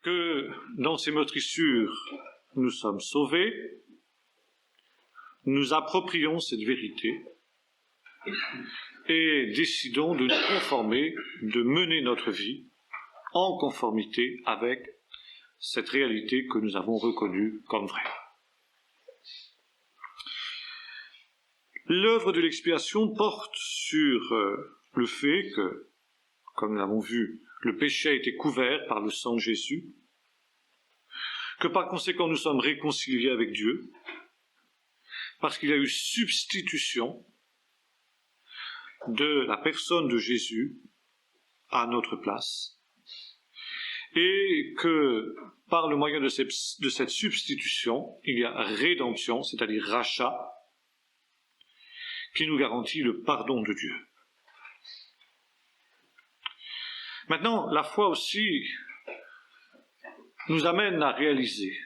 que dans ces meurtrissures, nous sommes sauvés, nous approprions cette vérité et décidons de nous conformer, de mener notre vie en conformité avec cette réalité que nous avons reconnue comme vraie. L'œuvre de l'expiation porte sur le fait que, comme nous l'avons vu, le péché a été couvert par le sang de Jésus, que par conséquent nous sommes réconciliés avec Dieu, parce qu'il y a eu substitution de la personne de Jésus à notre place, et que par le moyen de cette substitution, il y a rédemption, c'est-à-dire rachat, qui nous garantit le pardon de Dieu. Maintenant, la foi aussi nous amène à réaliser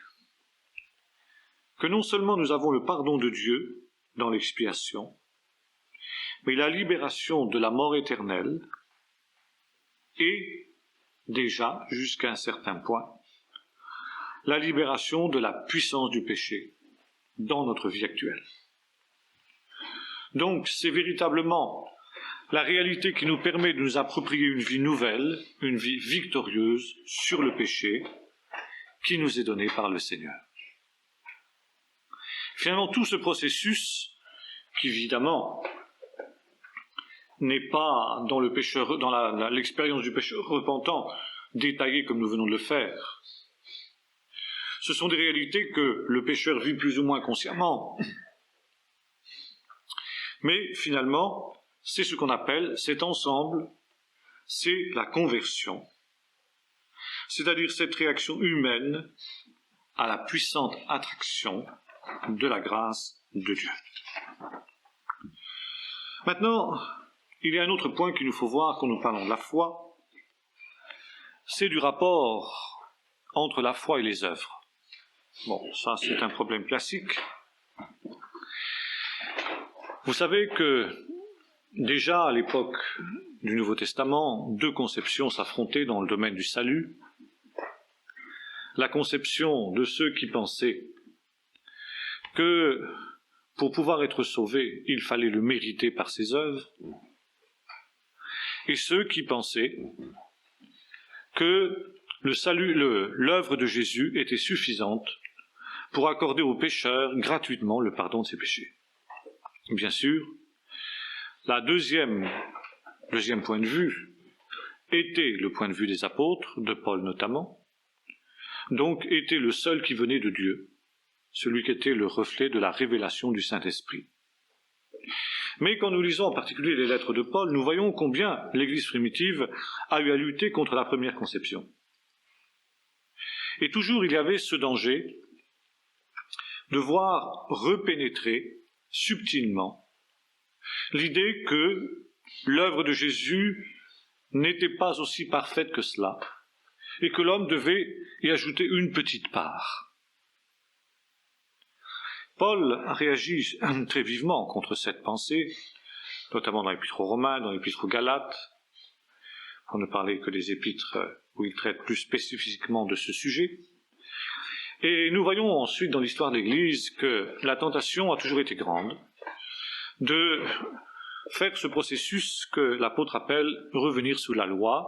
que non seulement nous avons le pardon de Dieu dans l'expiation, mais la libération de la mort éternelle et déjà, jusqu'à un certain point, la libération de la puissance du péché dans notre vie actuelle. Donc, c'est véritablement la réalité qui nous permet de nous approprier une vie nouvelle, une vie victorieuse sur le péché qui nous est donnée par le Seigneur. Finalement, tout ce processus, qui évidemment n'est pas dans le pécheur, dans l'expérience du pécheur repentant, détaillée comme nous venons de le faire, ce sont des réalités que le pécheur vit plus ou moins consciemment. Mais finalement, c'est ce qu'on appelle cet ensemble, c'est la conversion, c'est-à-dire cette réaction humaine à la puissante attraction de la grâce de Dieu. Maintenant, il y a un autre point qu'il nous faut voir quand nous parlons de la foi, c'est du rapport entre la foi et les œuvres. Bon, ça c'est un problème classique. Vous savez que déjà à l'époque du Nouveau Testament, deux conceptions s'affrontaient dans le domaine du salut. La conception de ceux qui pensaient que pour pouvoir être sauvé, il fallait le mériter par ses œuvres, et ceux qui pensaient que le salut, l'œuvre de Jésus était suffisante pour accorder aux pécheurs gratuitement le pardon de ses péchés. Bien sûr, la deuxième point de vue était le point de vue des apôtres, de Paul notamment, donc était le seul qui venait de Dieu, celui qui était le reflet de la révélation du Saint-Esprit. Mais quand nous lisons en particulier les lettres de Paul, nous voyons combien l'Église primitive a eu à lutter contre la première conception. Et toujours il y avait ce danger de voir repénétrer subtilement l'idée que l'œuvre de Jésus n'était pas aussi parfaite que cela, et que l'homme devait y ajouter une petite part. Paul a réagi très vivement contre cette pensée, notamment dans l'épître aux Romains, dans l'épître aux Galates, pour ne parler que des épîtres où il traite plus spécifiquement de ce sujet. Et nous voyons ensuite dans l'histoire de l'Église que la tentation a toujours été grande de faire ce processus que l'apôtre appelle revenir sous la loi,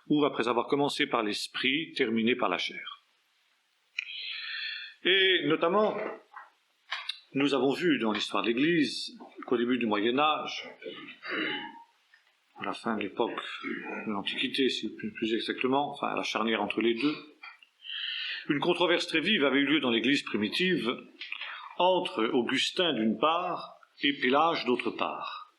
ou après avoir commencé par l'esprit, terminer par la chair. Et notamment, nous avons vu dans l'histoire de l'Église qu'au début du Moyen-Âge, à la fin de l'époque de l'Antiquité, si plus exactement, enfin à la charnière entre les deux, une controverse très vive avait eu lieu dans l'Église primitive entre Augustin d'une part et Pélage d'autre part.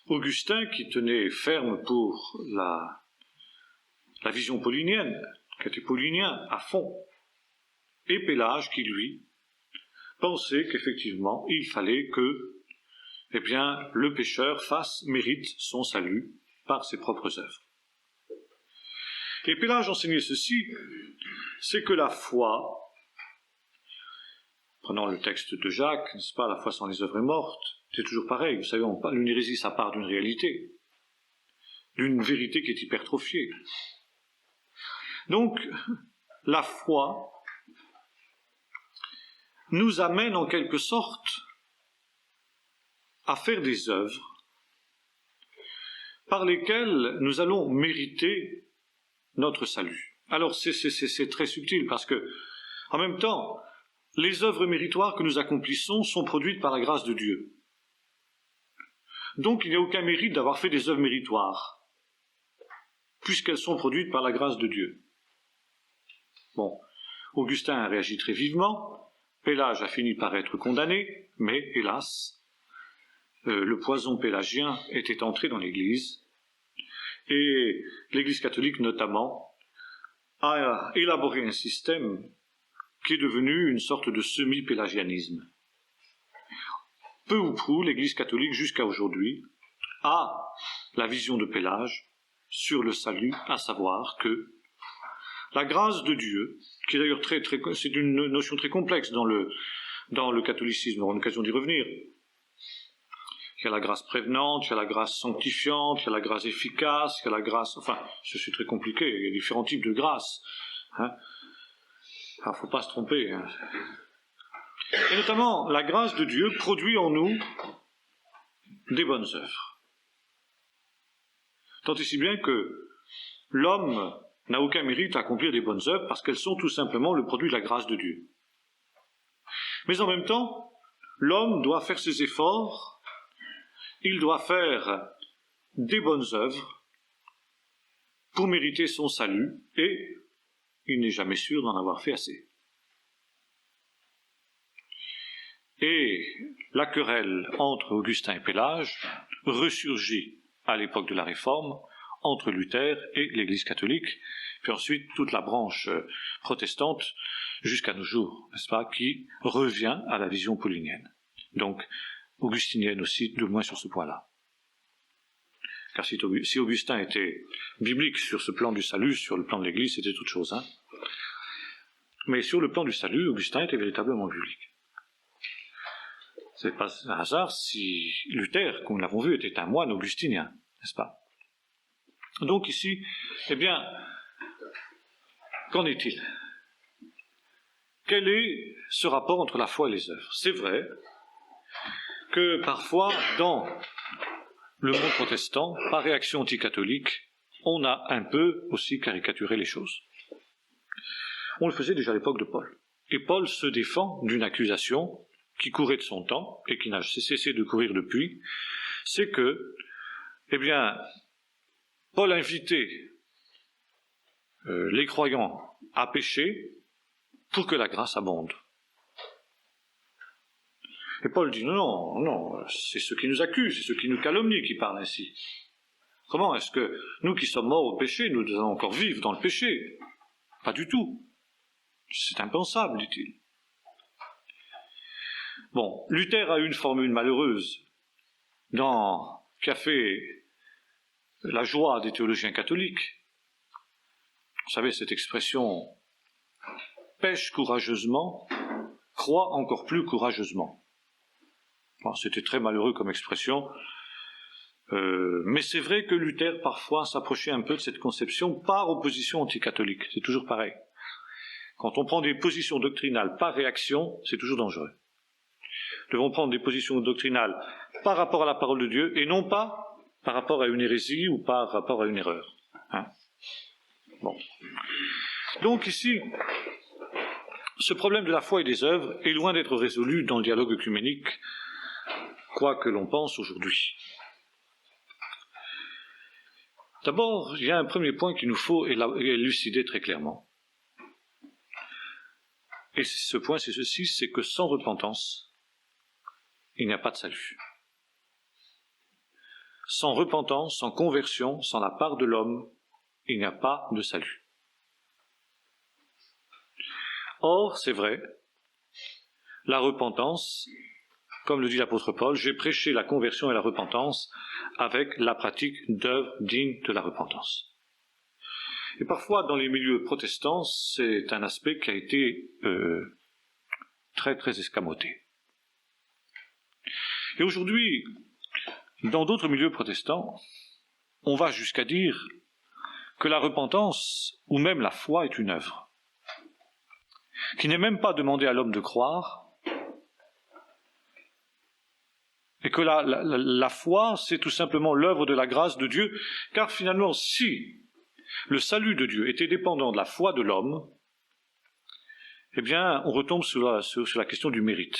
Augustin, qui tenait ferme pour la vision paulinienne, qui était paulinien à fond, et Pélage qui, lui, pensait qu'effectivement, il fallait que, le pécheur mérite son salut par ses propres œuvres. Et Pélage enseignait ceci, c'est que la foi, prenons le texte de Jacques, n'est-ce pas, la foi sans les œuvres est morte, c'est toujours pareil, vous savez, une hérésie, ça part d'une réalité, d'une vérité qui est hypertrophiée. Donc, la foi nous amène en quelque sorte à faire des œuvres par lesquelles nous allons mériter notre salut. Alors c'est très subtil parce que, en même temps, les œuvres méritoires que nous accomplissons sont produites par la grâce de Dieu. Donc il n'y a aucun mérite d'avoir fait des œuvres méritoires, puisqu'elles sont produites par la grâce de Dieu. Bon, Augustin a réagi très vivement, Pélage a fini par être condamné, mais hélas, le poison pélagien était entré dans l'Église, et l'Église catholique notamment a élaboré un système qui est devenu une sorte de semi-pélagianisme. Peu ou prou, l'Église catholique jusqu'à aujourd'hui a la vision de Pélage sur le salut, à savoir que la grâce de Dieu, qui est d'ailleurs c'est une notion très complexe dans le catholicisme, on aura l'occasion d'y revenir. Il y a la grâce prévenante, il y a la grâce sanctifiante, il y a la grâce efficace, il y a la grâce... Enfin, c'est très compliqué, il y a différents types de grâces. Hein. Alors, faut pas se tromper. Hein. Et notamment, la grâce de Dieu produit en nous des bonnes œuvres. Tant et si bien que l'homme n'a aucun mérite à accomplir des bonnes œuvres parce qu'elles sont tout simplement le produit de la grâce de Dieu. Mais en même temps, l'homme doit faire ses efforts, il doit faire des bonnes œuvres pour mériter son salut, et il n'est jamais sûr d'en avoir fait assez. Et la querelle entre Augustin et Pélage ressurgit à l'époque de la Réforme entre Luther et l'Église catholique, puis ensuite toute la branche protestante jusqu'à nos jours, n'est-ce pas, qui revient à la vision paulinienne. Donc, augustinienne aussi, de moins sur ce point-là. Car si Augustin était biblique sur ce plan du salut, sur le plan de l'Église, c'était autre chose. Hein. Mais sur le plan du salut, Augustin était véritablement biblique. Ce n'est pas un hasard si Luther, comme nous l'avons vu, était un moine augustinien, n'est-ce pas? Donc ici, eh bien, qu'en est-il? Quel est ce rapport entre la foi et les œuvres? C'est vrai que parfois, dans le monde protestant, par réaction anticatholique, on a un peu aussi caricaturé les choses. On le faisait déjà à l'époque de Paul. Et Paul se défend d'une accusation qui courait de son temps, et qui n'a cessé de courir depuis, c'est que, eh bien, Paul invitait les croyants à pécher pour que la grâce abonde. Et Paul dit non, c'est ceux qui nous accusent, c'est ceux qui nous calomnient qui parlent ainsi. Comment est-ce que nous qui sommes morts au péché, nous devons encore vivre dans le péché? Pas du tout. C'est impensable, dit-il. Bon, Luther a eu une formule malheureuse qui a fait la joie des théologiens catholiques. Vous savez, cette expression « pêche courageusement, croit encore plus courageusement ». Bon, c'était très malheureux comme expression, mais c'est vrai que Luther parfois s'approchait un peu de cette conception par opposition anticatholique. C'est toujours pareil. Quand on prend des positions doctrinales par réaction, c'est toujours dangereux. Nous devons prendre des positions doctrinales par rapport à la parole de Dieu et non pas par rapport à une hérésie ou par rapport à une erreur. Hein? Bon. Donc ici, ce problème de la foi et des œuvres est loin d'être résolu dans le dialogue œcuménique, quoi que l'on pense aujourd'hui. D'abord, il y a un premier point qu'il nous faut élucider très clairement. Et ce point, c'est ceci, c'est que sans repentance, il n'y a pas de salut. Sans repentance, sans conversion, sans la part de l'homme, il n'y a pas de salut. Or, c'est vrai, la repentance, comme le dit l'apôtre Paul, j'ai prêché la conversion et la repentance avec la pratique d'œuvres dignes de la repentance. Et parfois, dans les milieux protestants, c'est un aspect qui a été très, très escamoté. Et aujourd'hui, dans d'autres milieux protestants, on va jusqu'à dire que la repentance, ou même la foi, est une œuvre, qui n'est même pas demandé à l'homme de croire, et que la foi, c'est tout simplement l'œuvre de la grâce de Dieu, car finalement, si le salut de Dieu était dépendant de la foi de l'homme, eh bien, on retombe sur la question du mérite.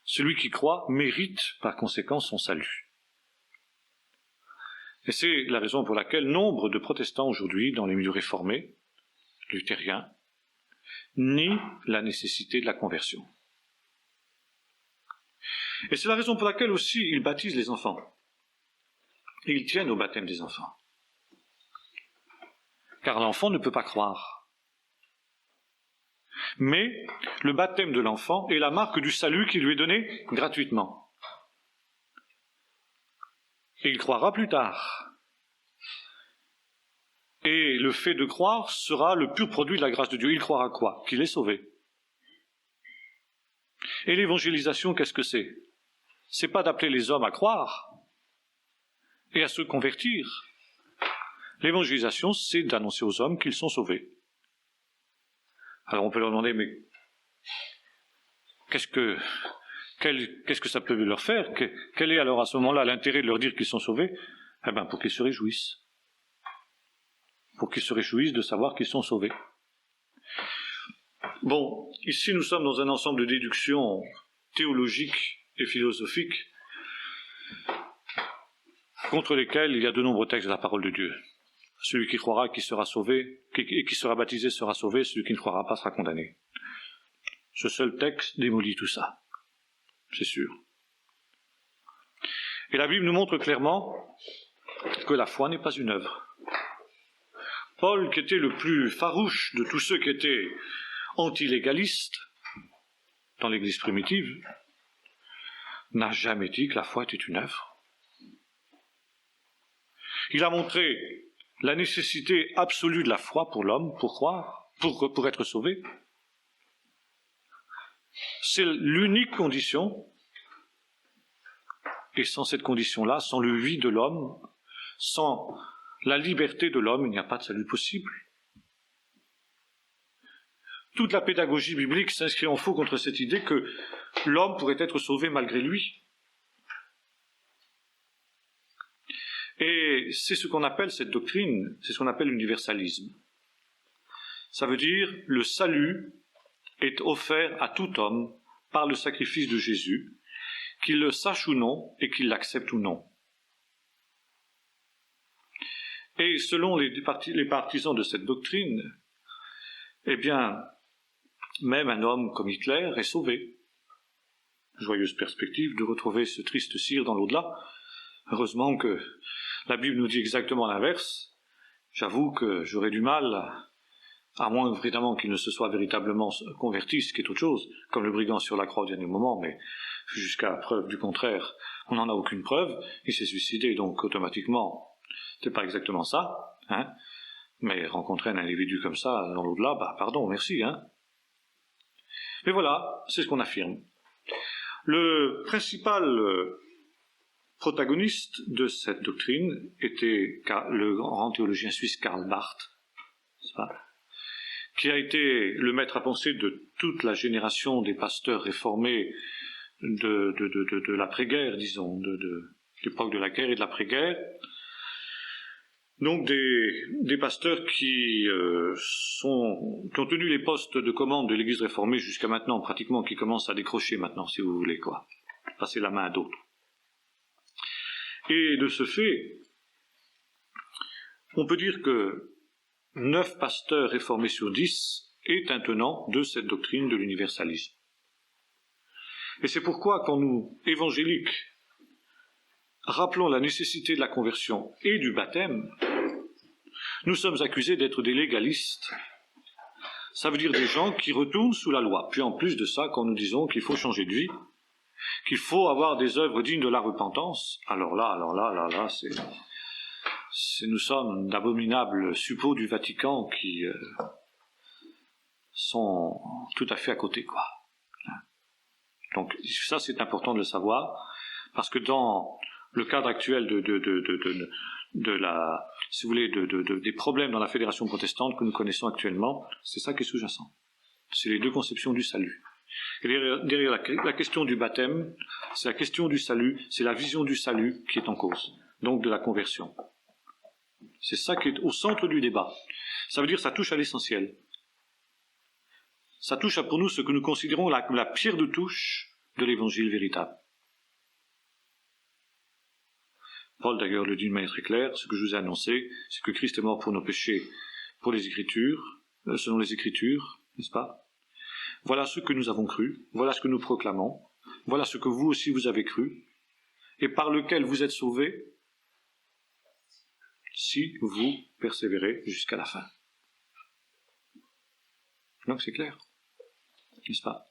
Celui qui croit mérite par conséquent son salut. Et c'est la raison pour laquelle nombre de protestants aujourd'hui, dans les milieux réformés, luthériens, nient la nécessité de la conversion. Et c'est la raison pour laquelle aussi ils baptisent les enfants. Et ils tiennent au baptême des enfants. Car l'enfant ne peut pas croire. Mais le baptême de l'enfant est la marque du salut qui lui est donné gratuitement. Et il croira plus tard. Et le fait de croire sera le pur produit de la grâce de Dieu. Il croira quoi? Qu'il est sauvé. Et l'évangélisation, qu'est-ce que c'est? C'est pas d'appeler les hommes à croire et à se convertir. L'évangélisation, c'est d'annoncer aux hommes qu'ils sont sauvés. Alors on peut leur demander, mais qu'est-ce que ça peut leur faire? Quel est alors à ce moment-là l'intérêt de leur dire qu'ils sont sauvés? Eh bien, pour qu'ils se réjouissent. Pour qu'ils se réjouissent de savoir qu'ils sont sauvés. Bon, ici nous sommes dans un ensemble de déductions théologiques et philosophiques contre lesquelles il y a de nombreux textes de la parole de Dieu. Celui qui croira qui sera sauvé, et qui sera baptisé sera sauvé, celui qui ne croira pas sera condamné. Ce seul texte démolit tout ça, c'est sûr. Et la Bible nous montre clairement que la foi n'est pas une œuvre. Paul, qui était le plus farouche de tous ceux qui étaient anti-légalistes dans l'Église primitive, n'a jamais dit que la foi était une œuvre. Il a montré la nécessité absolue de la foi pour l'homme, pour croire, pour être sauvé. C'est l'unique condition, et sans cette condition-là, sans le oui de l'homme, sans la liberté de l'homme, il n'y a pas de salut possible. Toute la pédagogie biblique s'inscrit en faux contre cette idée que l'homme pourrait être sauvé malgré lui. Et c'est ce qu'on appelle cette doctrine, c'est ce qu'on appelle l'universalisme. Ça veut dire le salut est offert à tout homme par le sacrifice de Jésus, qu'il le sache ou non et qu'il l'accepte ou non. Et selon les partisans de cette doctrine, eh bien, même un homme comme Hitler est sauvé. Joyeuse perspective de retrouver ce triste cire dans l'au-delà. Heureusement que la Bible nous dit exactement l'inverse. J'avoue que j'aurais du mal, à moins évidemment qu'il ne se soit véritablement converti, ce qui est autre chose, comme le brigand sur la croix au dernier moment, mais jusqu'à preuve du contraire, on n'en a aucune preuve. Il s'est suicidé, donc automatiquement, c'est pas exactement ça, hein. Mais rencontrer un individu comme ça dans l'au-delà, pardon, merci, hein. Mais voilà, c'est ce qu'on affirme. Le principal protagoniste de cette doctrine était le grand théologien suisse Karl Barth, qui a été le maître à penser de toute la génération des pasteurs réformés de l'après-guerre, disons, de l'époque de la guerre et de l'après-guerre. Donc des pasteurs qui ont tenu les postes de commande de l'Église réformée jusqu'à maintenant, pratiquement, qui commencent à décrocher maintenant, si vous voulez, quoi. Passer la main à d'autres. Et de ce fait, on peut dire que 9 pasteurs réformés sur 10 est un tenant de cette doctrine de l'universalisme. Et c'est pourquoi, quand nous, évangéliques, rappelons la nécessité de la conversion et du baptême, nous sommes accusés d'être des légalistes. Ça veut dire des gens qui retournent sous la loi. Puis en plus de ça, quand nous disons qu'il faut changer de vie, qu'il faut avoir des œuvres dignes de la repentance, alors là, nous sommes d'abominables suppôts du Vatican qui sont tout à fait à côté, quoi. Donc ça, c'est important de le savoir, parce que dans le cadre actuel de la si vous voulez, des problèmes dans la fédération protestante que nous connaissons actuellement. C'est ça qui est sous-jacent. C'est les deux conceptions du salut. Et derrière la question du baptême, c'est la question du salut, c'est la vision du salut qui est en cause, donc de la conversion. C'est ça qui est au centre du débat. Ça veut dire que ça touche à l'essentiel. Ça touche à pour nous ce que nous considérons la pierre de touche de l'évangile véritable. Paul d'ailleurs le dit d'une manière très claire, ce que je vous ai annoncé, c'est que Christ est mort pour nos péchés, pour les Écritures, selon les Écritures, n'est-ce pas? Voilà ce que nous avons cru, voilà ce que nous proclamons, voilà ce que vous aussi vous avez cru, et par lequel vous êtes sauvés, si vous persévérez jusqu'à la fin. Donc c'est clair, n'est-ce pas?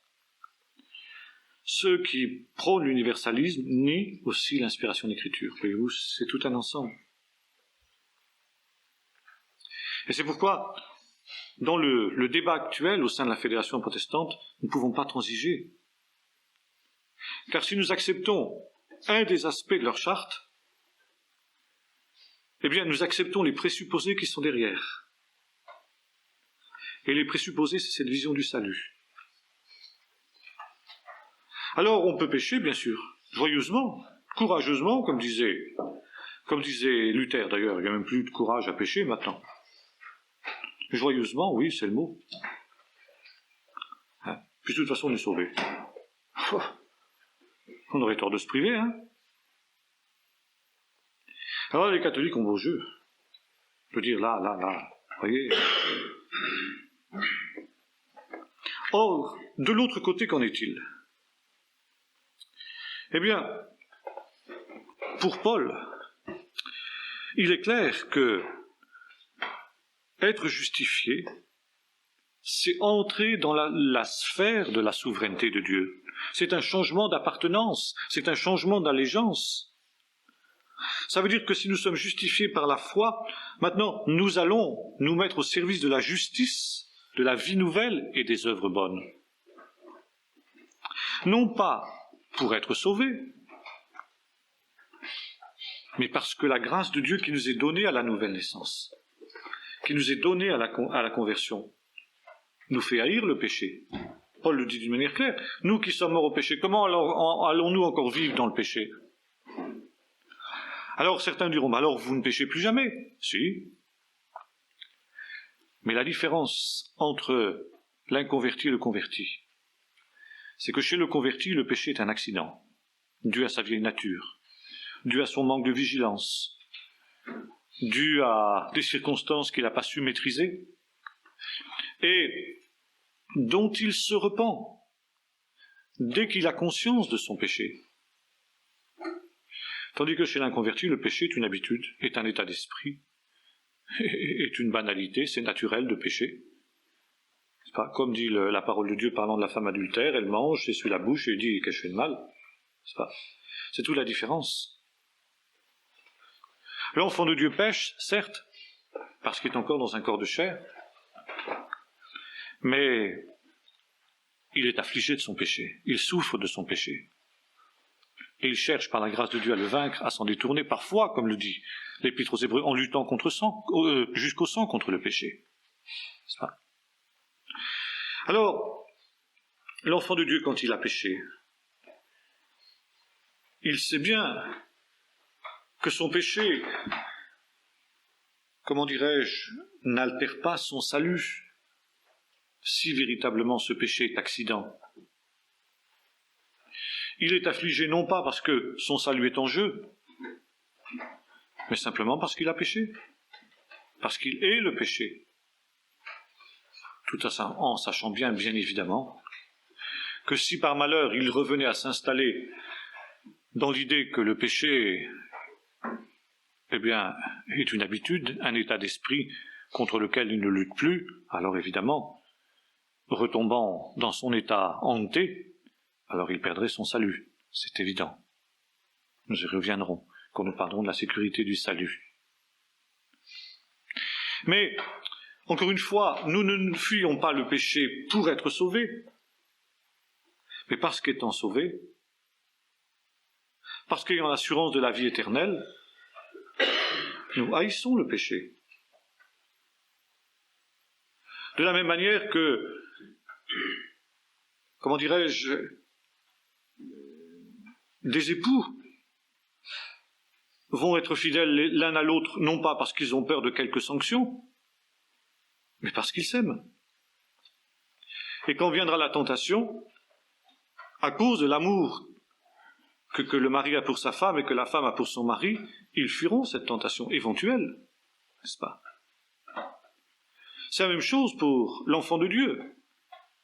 Ceux qui prônent l'universalisme nient aussi l'inspiration de l'Écriture. Voyez-vous, c'est tout un ensemble. Et c'est pourquoi, dans le débat actuel au sein de la Fédération protestante, nous ne pouvons pas transiger. Car si nous acceptons un des aspects de leur charte, eh bien, nous acceptons les présupposés qui sont derrière. Et les présupposés, c'est cette vision du salut. Alors, on peut pécher, bien sûr, joyeusement, courageusement, comme disait Luther d'ailleurs, il n'y a même plus de courage à pécher maintenant. Joyeusement, oui, c'est le mot. Puis de toute façon, on est sauvé. On aurait tort de se priver, hein. Alors les catholiques ont beau jeu. Je veux dire, là, vous voyez. Or, de l'autre côté, qu'en est-il? Eh bien, pour Paul, il est clair que être justifié, c'est entrer dans la sphère de la souveraineté de Dieu. C'est un changement d'appartenance, c'est un changement d'allégeance. Ça veut dire que si nous sommes justifiés par la foi, maintenant nous allons nous mettre au service de la justice, de la vie nouvelle et des œuvres bonnes. Non pas pour être sauvés, mais parce que la grâce de Dieu qui nous est donnée à la nouvelle naissance, qui nous est donnée à la conversion, nous fait haïr le péché. Paul le dit d'une manière claire. Nous qui sommes morts au péché, comment allons-nous encore vivre dans le péché? Alors certains diront, alors vous ne péchez plus jamais. Si. Mais la différence entre l'inconverti et le converti, c'est que chez le converti, le péché est un accident, dû à sa vieille nature, dû à son manque de vigilance, dû à des circonstances qu'il n'a pas su maîtriser, et dont il se repent dès qu'il a conscience de son péché. Tandis que chez l'inconverti, le péché est une habitude, est un état d'esprit, est une banalité, c'est naturel de pécher. C'est pas comme dit la parole de Dieu parlant de la femme adultère, elle mange, s'essuie la bouche et dit qu'elle fait de mal. C'est toute la différence. L'enfant de Dieu pêche, certes, parce qu'il est encore dans un corps de chair, mais il est affligé de son péché, il souffre de son péché. Et il cherche par la grâce de Dieu à le vaincre, à s'en détourner, parfois, comme le dit l'Épître aux Hébreux, en luttant jusqu'au sang contre le péché. C'est pas? Alors, l'enfant de Dieu, quand il a péché, il sait bien que son péché, comment dirais-je, n'altère pas son salut, si véritablement ce péché est accident. Il est affligé non pas parce que son salut est en jeu, mais simplement parce qu'il a péché, parce qu'il est le péché. Tout en sachant bien évidemment, que si par malheur il revenait à s'installer dans l'idée que le péché, eh bien, est une habitude, un état d'esprit contre lequel il ne lutte plus, alors évidemment, retombant dans son état hanté, alors il perdrait son salut, c'est évident. Nous y reviendrons quand nous parlerons de la sécurité du salut. Mais, encore une fois, nous ne fuyons pas le péché pour être sauvés, mais parce qu'étant sauvés, parce qu'ayant l'assurance de la vie éternelle, Nous haïssons le péché. De la même manière que, comment dirais-je, des époux vont être fidèles l'un à l'autre, non pas parce qu'ils ont peur de quelques sanctions, mais parce qu'ils s'aiment. Et quand viendra la tentation, à cause de l'amour que le mari a pour sa femme et que la femme a pour son mari, ils fuiront cette tentation éventuelle, n'est-ce pas? C'est la même chose pour l'enfant de Dieu.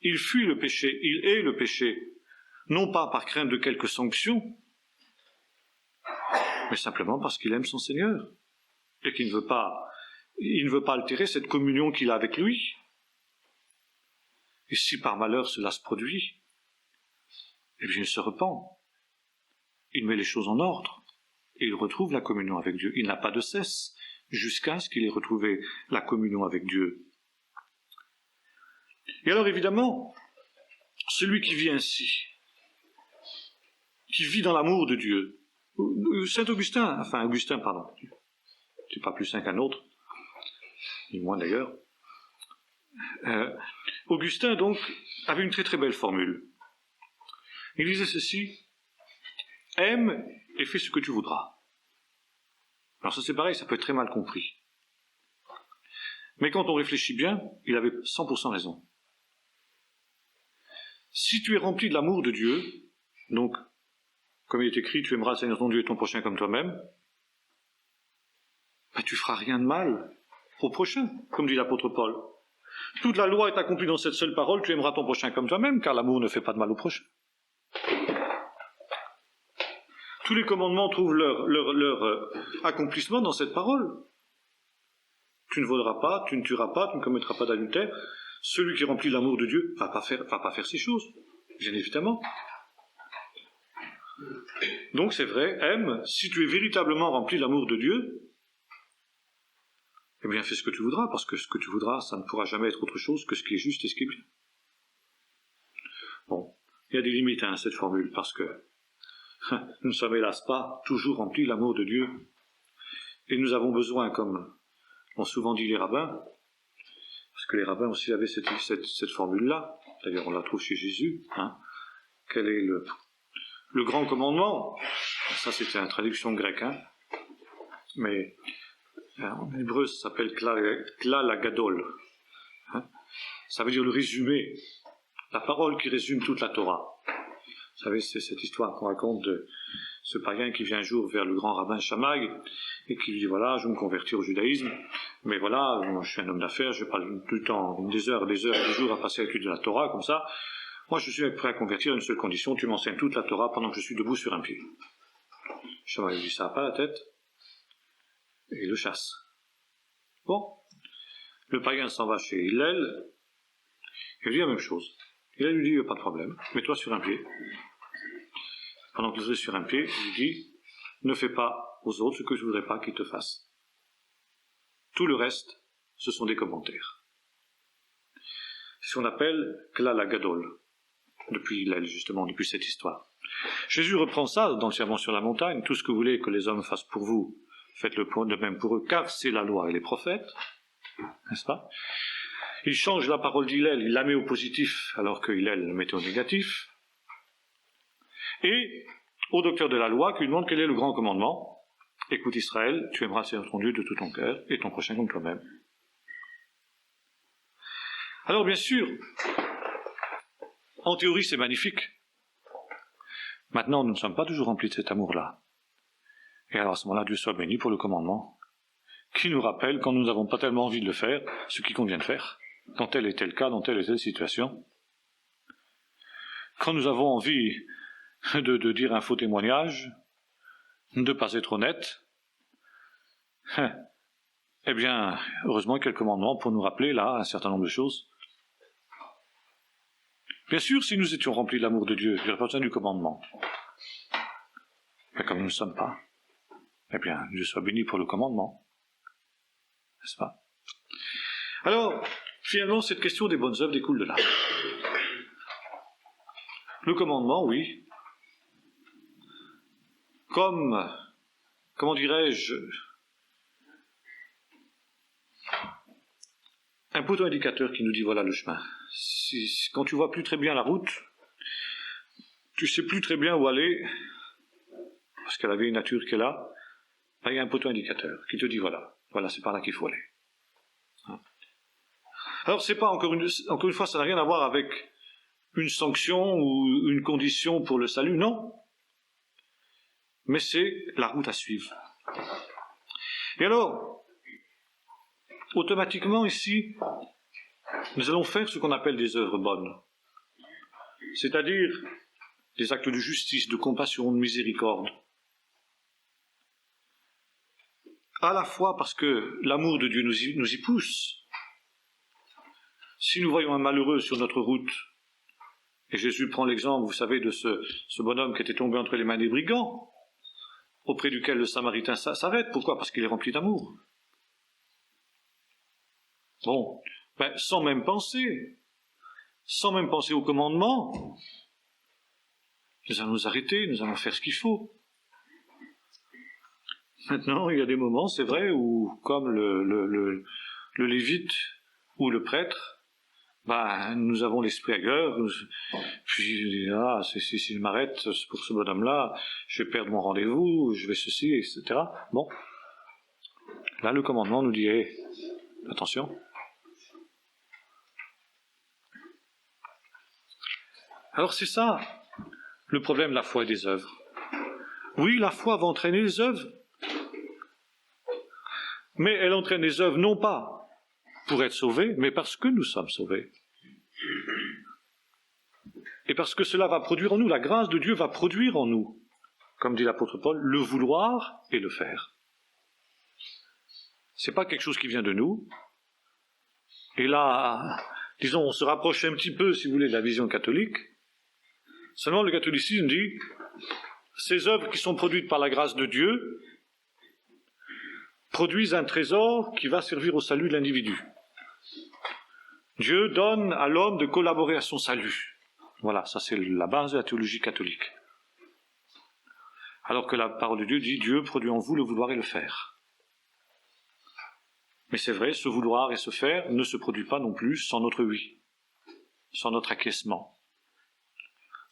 Il fuit le péché, il hait le péché, non pas par crainte de quelques sanctions, mais simplement parce qu'il aime son Seigneur et qu'il ne veut pas altérer cette communion qu'il a avec lui. Et si par malheur cela se produit, eh bien il se repent, il met les choses en ordre et il retrouve la communion avec Dieu. Il n'a pas de cesse jusqu'à ce qu'il ait retrouvé la communion avec Dieu. Et alors évidemment, celui qui vit ainsi, qui vit dans l'amour de Dieu, Augustin, c'est pas plus saint qu'un autre, ni moins d'ailleurs, Augustin donc avait une très très belle formule. Il disait ceci: aime et fais ce que tu voudras. Alors ça c'est pareil, ça peut être très mal compris. Mais quand on réfléchit bien, il avait 100% raison. Si tu es rempli de l'amour de Dieu, donc, comme il est écrit, tu aimeras le Seigneur ton Dieu et ton prochain comme toi-même, ben, tu feras rien de mal au prochain, comme dit l'apôtre Paul. Toute la loi est accomplie dans cette seule parole, tu aimeras ton prochain comme toi-même, car l'amour ne fait pas de mal au prochain. Tous les commandements trouvent leur accomplissement dans cette parole. Tu ne voleras pas, tu ne tueras pas, tu ne commettras pas d'adultère. Celui qui remplit l'amour de Dieu va pas faire ces choses, bien évidemment. Donc c'est vrai, aime, si tu es véritablement rempli de l'amour de Dieu, eh bien fais ce que tu voudras, parce que ce que tu voudras, ça ne pourra jamais être autre chose que ce qui est juste et ce qui est bien. Bon, il y a des limites à cette formule, parce que nous ne sommes hélas pas toujours remplis de l'amour de Dieu, et nous avons besoin, comme l'ont souvent dit les rabbins, parce que les rabbins aussi avaient cette formule-là, d'ailleurs on la trouve chez Jésus, quel est le grand commandement? Ça c'était une traduction grecque, mais en hébreu ça s'appelle klal hagadol, ça veut dire le résumé, la parole qui résume toute la Torah. Vous savez, c'est cette histoire qu'on raconte de ce païen qui vient un jour vers le grand rabbin Shammai et qui lui dit, voilà, je veux me convertir au judaïsme, mais voilà, moi, je suis un homme d'affaires, je n'ai pas du temps, des heures, des jours à passer à l'étude de la Torah, comme ça. Moi, je suis prêt à convertir à une seule condition, tu m'enseignes toute la Torah pendant que je suis debout sur un pied. Shammai lui dit, ça n'a pas la tête, et il le chasse. Bon, le païen s'en va chez Hillel, et lui dit la même chose. Hillel lui dit, pas de problème, mets-toi sur un pied. Pendant que tu es sur un pied, il lui dit, ne fais pas aux autres ce que je ne voudrais pas qu'ils te fassent. Tout le reste, ce sont des commentaires. C'est ce qu'on appelle klal hagadol, depuis cette histoire. Jésus reprend ça dans le Sermon sur la montagne, tout ce que vous voulez que les hommes fassent pour vous, faites-le de même pour eux, car c'est la loi et les prophètes, n'est-ce pas? Il change la parole d'Hillel, il la met au positif, alors que Hillel le mettait au négatif. Et au docteur de la loi, qui lui demande quel est le grand commandement. Écoute Israël, tu aimeras le Seigneur ton Dieu de tout ton cœur et ton prochain comme toi-même. Alors bien sûr, en théorie c'est magnifique. Maintenant, nous ne sommes pas toujours remplis de cet amour-là. Et alors à ce moment-là, Dieu soit béni pour le commandement, qui nous rappelle, quand nous n'avons pas tellement envie de le faire, ce qu'il convient de faire, dans tel et tel cas, dans telle et telle situation. Quand nous avons envie de dire un faux témoignage, de ne pas être honnête, eh bien, heureusement qu'il y a le commandement pour nous rappeler là un certain nombre de choses. Bien sûr, si nous étions remplis de l'amour de Dieu, il n'y aurait pas besoin du commandement. Mais comme nous ne sommes pas, eh bien, Dieu soit béni pour le commandement. N'est-ce pas? Alors, finalement, cette question des bonnes œuvres découle de là. Le commandement, oui. Comment dirais-je, un poteau indicateur qui nous dit voilà le chemin. Quand tu vois plus très bien la route, tu sais plus très bien où aller, parce qu'elle avait une nature qu'elle a, il y a un poteau indicateur qui te dit voilà, c'est par là qu'il faut aller. Alors c'est pas encore une fois, ça n'a rien à voir avec une sanction ou une condition pour le salut, non. Mais c'est la route à suivre. Et alors, automatiquement ici, nous allons faire ce qu'on appelle des œuvres bonnes. C'est-à-dire des actes de justice, de compassion, de miséricorde. À la fois parce que l'amour de Dieu nous y pousse. Si nous voyons un malheureux sur notre route, et Jésus prend l'exemple, vous savez, de ce bonhomme qui était tombé entre les mains des brigands, auprès duquel le Samaritain s'arrête. Pourquoi ? Parce qu'il est rempli d'amour. Bon, sans même penser au commandement, nous allons nous arrêter, nous allons faire ce qu'il faut. Maintenant, il y a des moments, c'est vrai, où, comme le lévite ou le prêtre, nous avons l'esprit ailleurs, puis si je m'arrête pour ce bonhomme-là, je vais perdre mon rendez-vous, je vais ceci, etc. Bon, là le commandement nous dit, attention. Alors c'est ça, le problème de la foi et des œuvres. Oui, la foi va entraîner les œuvres, mais elle entraîne les œuvres non pas pour être sauvés, mais parce que nous sommes sauvés. Et parce que cela va produire en nous, la grâce de Dieu va produire en nous, comme dit l'apôtre Paul, le vouloir et le faire. C'est pas quelque chose qui vient de nous. Et là, disons, on se rapproche un petit peu, si vous voulez, de la vision catholique. Seulement, le catholicisme dit, ces œuvres qui sont produites par la grâce de Dieu produisent un trésor qui va servir au salut de l'individu. Dieu donne à l'homme de collaborer à son salut. Voilà, ça c'est la base de la théologie catholique. Alors que la parole de Dieu dit, Dieu produit en vous le vouloir et le faire. Mais c'est vrai, ce vouloir et ce faire ne se produit pas non plus sans notre oui, sans notre acquiescement.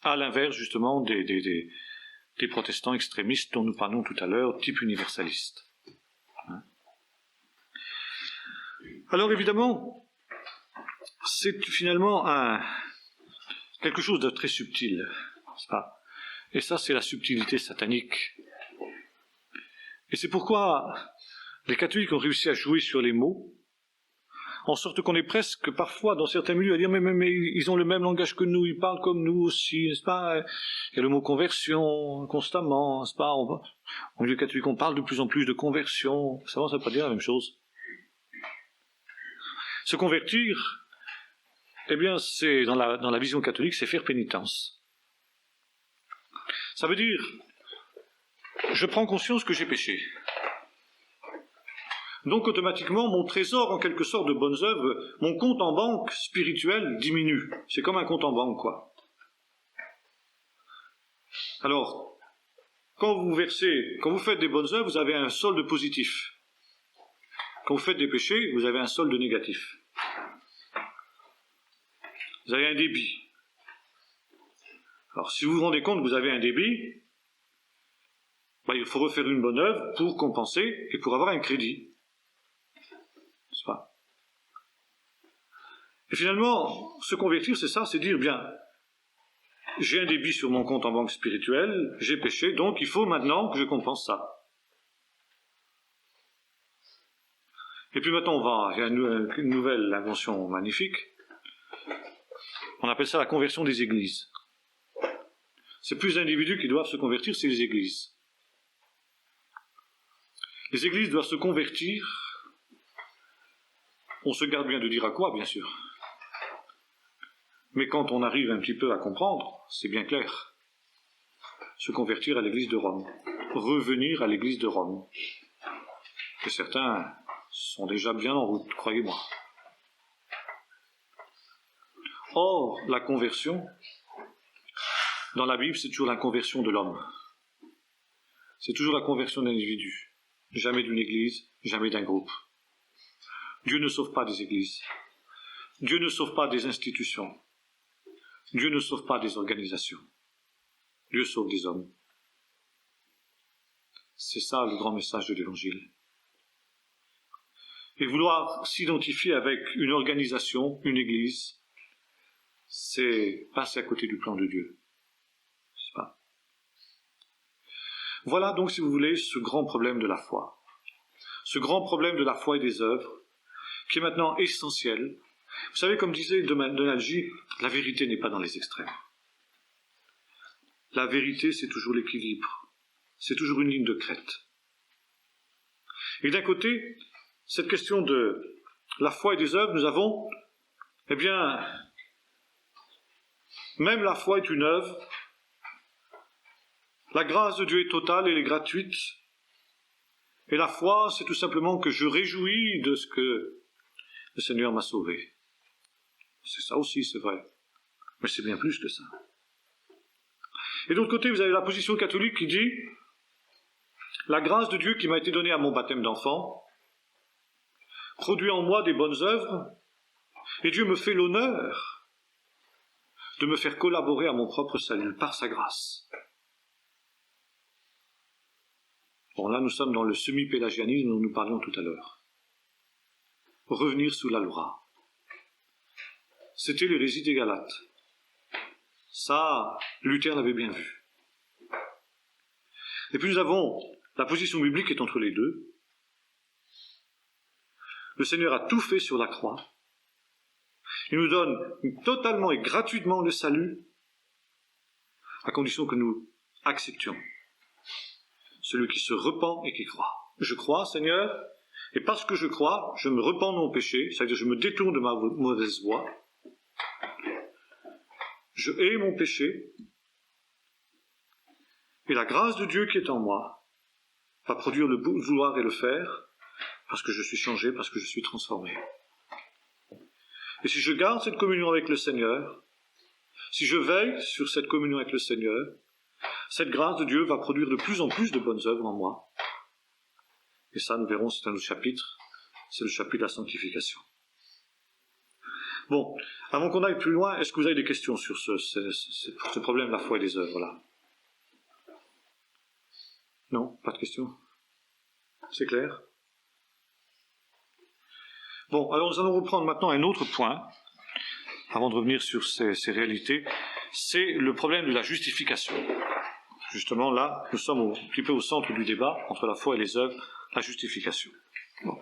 À l'inverse, justement, des protestants extrémistes dont nous parlons tout à l'heure, type universaliste. Alors évidemment, c'est finalement quelque chose de très subtil, n'est-ce pas ? Et ça, c'est la subtilité satanique. Et c'est pourquoi les catholiques ont réussi à jouer sur les mots, en sorte qu'on est presque parfois, dans certains milieux, à dire mais ils ont le même langage que nous, ils parlent comme nous aussi, n'est-ce pas ? Il y a le mot conversion constamment, n'est-ce pas ? Au milieu catholique, on parle de plus en plus de conversion. Ça ne veut pas dire la même chose. Se convertir, eh bien, c'est dans la vision catholique, c'est faire pénitence. Ça veut dire, je prends conscience que j'ai péché. Donc automatiquement, mon trésor, en quelque sorte, de bonnes œuvres, mon compte en banque spirituel diminue. C'est comme un compte en banque, quoi. Alors, quand vous faites des bonnes œuvres, vous avez un solde positif. Quand vous faites des péchés, vous avez un solde négatif. Vous avez un débit. Alors, si vous vous rendez compte que vous avez un débit, il faut refaire une bonne œuvre pour compenser et pour avoir un crédit. N'est-ce pas ? Et finalement, se convertir, c'est ça, c'est dire, bien, j'ai un débit sur mon compte en banque spirituelle, j'ai péché, donc il faut maintenant que je compense ça. Et puis maintenant, il y a une nouvelle invention magnifique. On appelle ça la conversion des églises. C'est plus d'individus qui doivent se convertir, c'est les églises. Les églises doivent se convertir. On se garde bien de dire à quoi, bien sûr. Mais quand on arrive un petit peu à comprendre, c'est bien clair. Se convertir à l'église de Rome. Revenir à l'église de Rome. Et certains sont déjà bien en route, croyez-moi. Or, la conversion, dans la Bible, c'est toujours la conversion de l'homme. C'est toujours la conversion d'un individu. Jamais d'une église, jamais d'un groupe. Dieu ne sauve pas des églises. Dieu ne sauve pas des institutions. Dieu ne sauve pas des organisations. Dieu sauve des hommes. C'est ça le grand message de l'Évangile. Et vouloir s'identifier avec une organisation, une église, c'est passer à côté du plan de Dieu. C'est pas. Voilà donc, si vous voulez, ce grand problème de la foi. Ce grand problème de la foi et des œuvres, qui est maintenant essentiel. Vous savez, comme disait Donald G., la vérité n'est pas dans les extrêmes. La vérité, c'est toujours l'équilibre. C'est toujours une ligne de crête. Et d'un côté, cette question de la foi et des œuvres, nous avons, eh bien, même la foi est une œuvre. La grâce de Dieu est totale, elle est gratuite. Et la foi, c'est tout simplement que je réjouis de ce que le Seigneur m'a sauvé. C'est ça aussi, c'est vrai. Mais c'est bien plus que ça. Et de l'autre côté, vous avez la position catholique qui dit la grâce de Dieu qui m'a été donnée à mon baptême d'enfant produit en moi des bonnes œuvres, et Dieu me fait l'honneur de me faire collaborer à mon propre salut par sa grâce. Bon, là, nous sommes dans le semi-pélagianisme dont nous parlions tout à l'heure. Revenir sous la loi. C'était l'hérésie des Galates. Ça, Luther l'avait bien vu. Et puis nous avons la position biblique qui est entre les deux. Le Seigneur a tout fait sur la croix. Il nous donne totalement et gratuitement le salut, à condition que nous acceptions. Celui qui se repent et qui croit. Je crois, Seigneur, et parce que je crois, je me repens de mon péché, c'est-à-dire je me détourne de ma mauvaise voie. Je hais mon péché, et la grâce de Dieu qui est en moi va produire le vouloir et le faire, parce que je suis changé, parce que je suis transformé. Et si je garde cette communion avec le Seigneur, si je veille sur cette communion avec le Seigneur, cette grâce de Dieu va produire de plus en plus de bonnes œuvres en moi. Et ça, nous verrons, c'est un autre chapitre, c'est le chapitre de la sanctification. Bon, avant qu'on aille plus loin, est-ce que vous avez des questions sur ce problème de la foi et des œuvres-là? Non, pas de questions? C'est clair? Bon, alors nous allons reprendre maintenant un autre point, avant de revenir sur ces réalités, c'est le problème de la justification. Justement, là, nous sommes un petit peu au centre du débat entre la foi et les œuvres, la justification. Bon.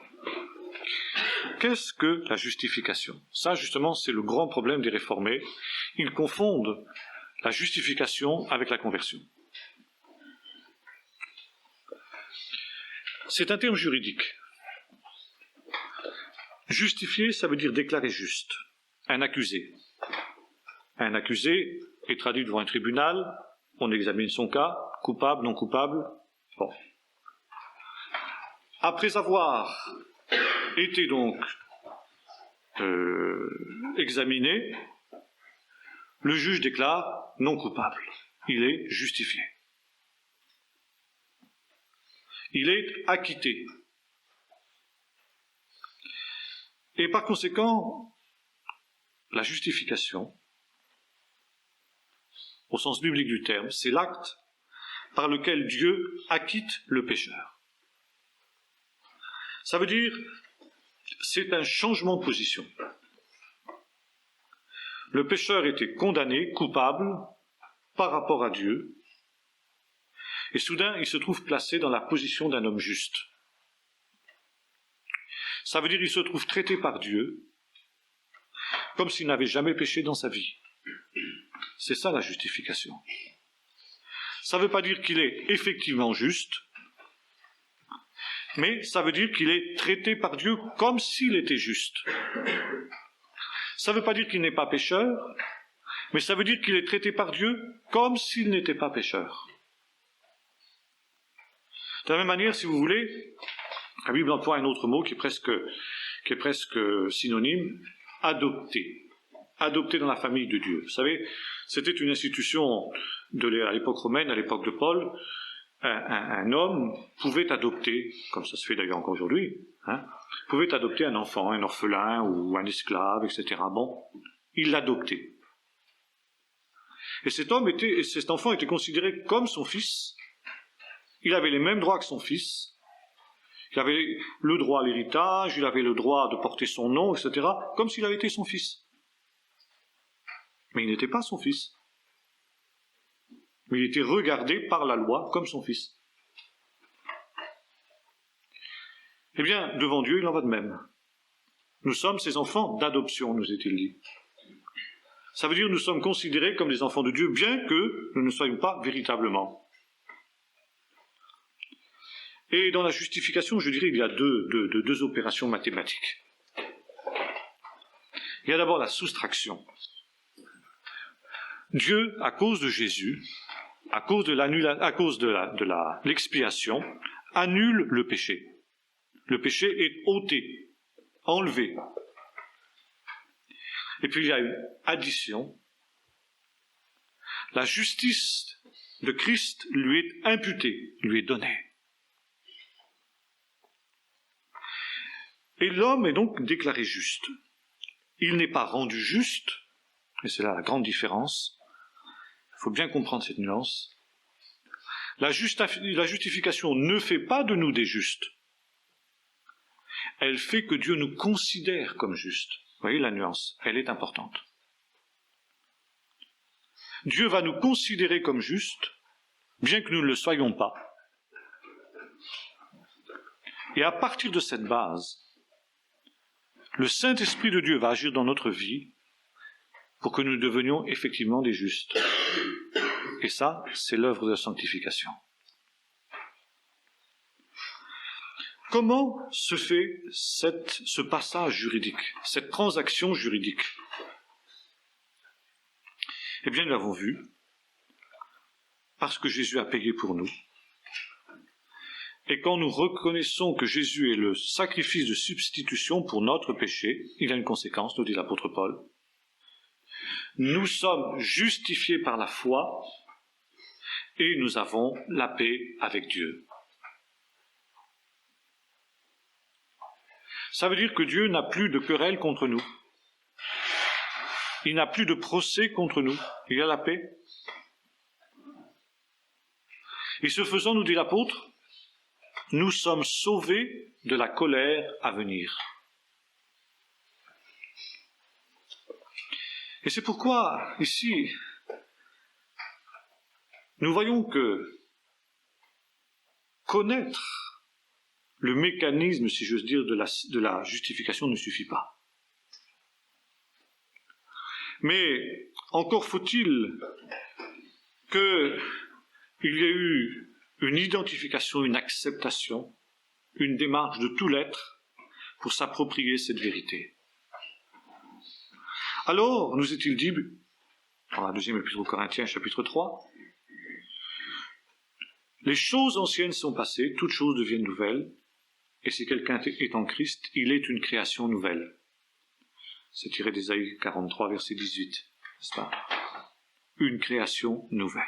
Qu'est-ce que la justification? Ça, justement, c'est le grand problème des réformés. Ils confondent la justification avec la conversion. C'est un terme juridique. Justifier, ça veut dire déclarer juste. Un accusé. Un accusé est traduit devant un tribunal, on examine son cas, coupable, non coupable. Bon. Après avoir été donc examiné, le juge déclare non coupable. Il est justifié. Il est acquitté. Et par conséquent, la justification, au sens biblique du terme, c'est l'acte par lequel Dieu acquitte le pécheur. Ça veut dire, c'est un changement de position. Le pécheur était condamné, coupable, par rapport à Dieu, et soudain, il se trouve placé dans la position d'un homme juste. Ça veut dire qu'il se trouve traité par Dieu comme s'il n'avait jamais péché dans sa vie. C'est ça la justification. Ça ne veut pas dire qu'il est effectivement juste, mais ça veut dire qu'il est traité par Dieu comme s'il était juste. Ça ne veut pas dire qu'il n'est pas pécheur, mais ça veut dire qu'il est traité par Dieu comme s'il n'était pas pécheur. De la même manière, si vous voulez, la Bible emploie un autre mot qui est presque synonyme, adopté. Adopté dans la famille de Dieu. Vous savez, c'était une institution à l'époque romaine, à l'époque de Paul. Un homme pouvait adopter, comme ça se fait d'ailleurs encore aujourd'hui, pouvait adopter un enfant, un orphelin ou un esclave, etc. Bon, il l'adoptait. Et cet enfant était considéré comme son fils. Il avait les mêmes droits que son fils. Il avait le droit à l'héritage, il avait le droit de porter son nom, etc., comme s'il avait été son fils. Mais il n'était pas son fils. Mais il était regardé par la loi comme son fils. Eh bien, devant Dieu, il en va de même. Nous sommes ses enfants d'adoption, nous est-il dit. Ça veut dire que nous sommes considérés comme des enfants de Dieu, bien que nous ne soyons pas véritablement. Et dans la justification, je dirais qu'il y a deux opérations mathématiques. Il y a d'abord la soustraction. Dieu, à cause de Jésus, à cause de l'expiation, annule le péché. Le péché est ôté, enlevé. Et puis il y a une addition. La justice de Christ lui est imputée, lui est donnée. Et l'homme est donc déclaré juste. Il n'est pas rendu juste, et c'est là la grande différence. Il faut bien comprendre cette nuance. La justification ne fait pas de nous des justes. Elle fait que Dieu nous considère comme justes. Vous voyez la nuance, elle est importante. Dieu va nous considérer comme justes, bien que nous ne le soyons pas. Et à partir de cette base, le Saint-Esprit de Dieu va agir dans notre vie pour que nous devenions effectivement des justes. Et ça, c'est l'œuvre de la sanctification. Comment se fait ce passage juridique, cette transaction juridique? Eh bien, nous l'avons vu, parce que Jésus a payé pour nous. Et quand nous reconnaissons que Jésus est le sacrifice de substitution pour notre péché, il a une conséquence, nous dit l'apôtre Paul. Nous sommes justifiés par la foi et nous avons la paix avec Dieu. Ça veut dire que Dieu n'a plus de querelle contre nous. Il n'a plus de procès contre nous. Il a la paix. Et ce faisant, nous dit l'apôtre, nous sommes sauvés de la colère à venir. Et c'est pourquoi, ici, nous voyons que connaître le mécanisme, si j'ose dire, de la justification ne suffit pas. Mais encore faut-il qu'il y ait eu une identification, une acceptation, une démarche de tout l'être pour s'approprier cette vérité. Alors, nous est-il dit, dans la deuxième épître aux Corinthiens, chapitre 3, les choses anciennes sont passées, toutes choses deviennent nouvelles, et si quelqu'un est en Christ, il est une création nouvelle. C'est tiré d'Ésaïe 43, verset 18, n'est-ce pas? Une création nouvelle.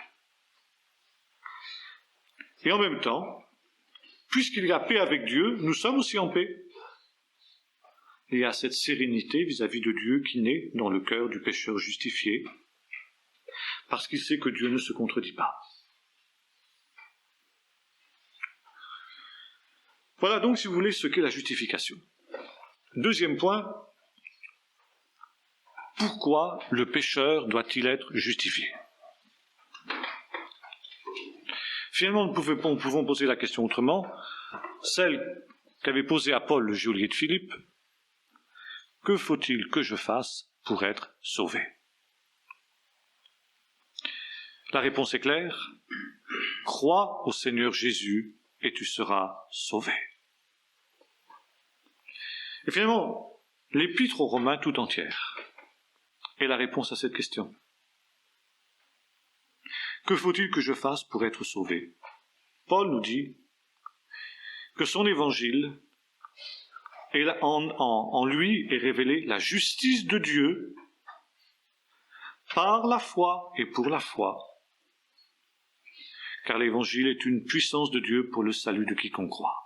Et en même temps, puisqu'il y a paix avec Dieu, nous sommes aussi en paix. Il y a cette sérénité vis-à-vis de Dieu qui naît dans le cœur du pécheur justifié, parce qu'il sait que Dieu ne se contredit pas. Voilà donc, si vous voulez, ce qu'est la justification. Deuxième point, pourquoi le pécheur doit-il être justifié? Finalement, nous pouvons poser la question autrement, celle qu'avait posée à Paul le geôlier de Philippe. Que faut-il que je fasse pour être sauvé? La réponse est claire. Crois au Seigneur Jésus et tu seras sauvé. Et finalement, l'épître aux Romains tout entière est la réponse à cette question. Que faut-il que je fasse pour être sauvé? Paul nous dit que son évangile, en lui est révélée la justice de Dieu par la foi et pour la foi, car l'évangile est une puissance de Dieu pour le salut de quiconque croit.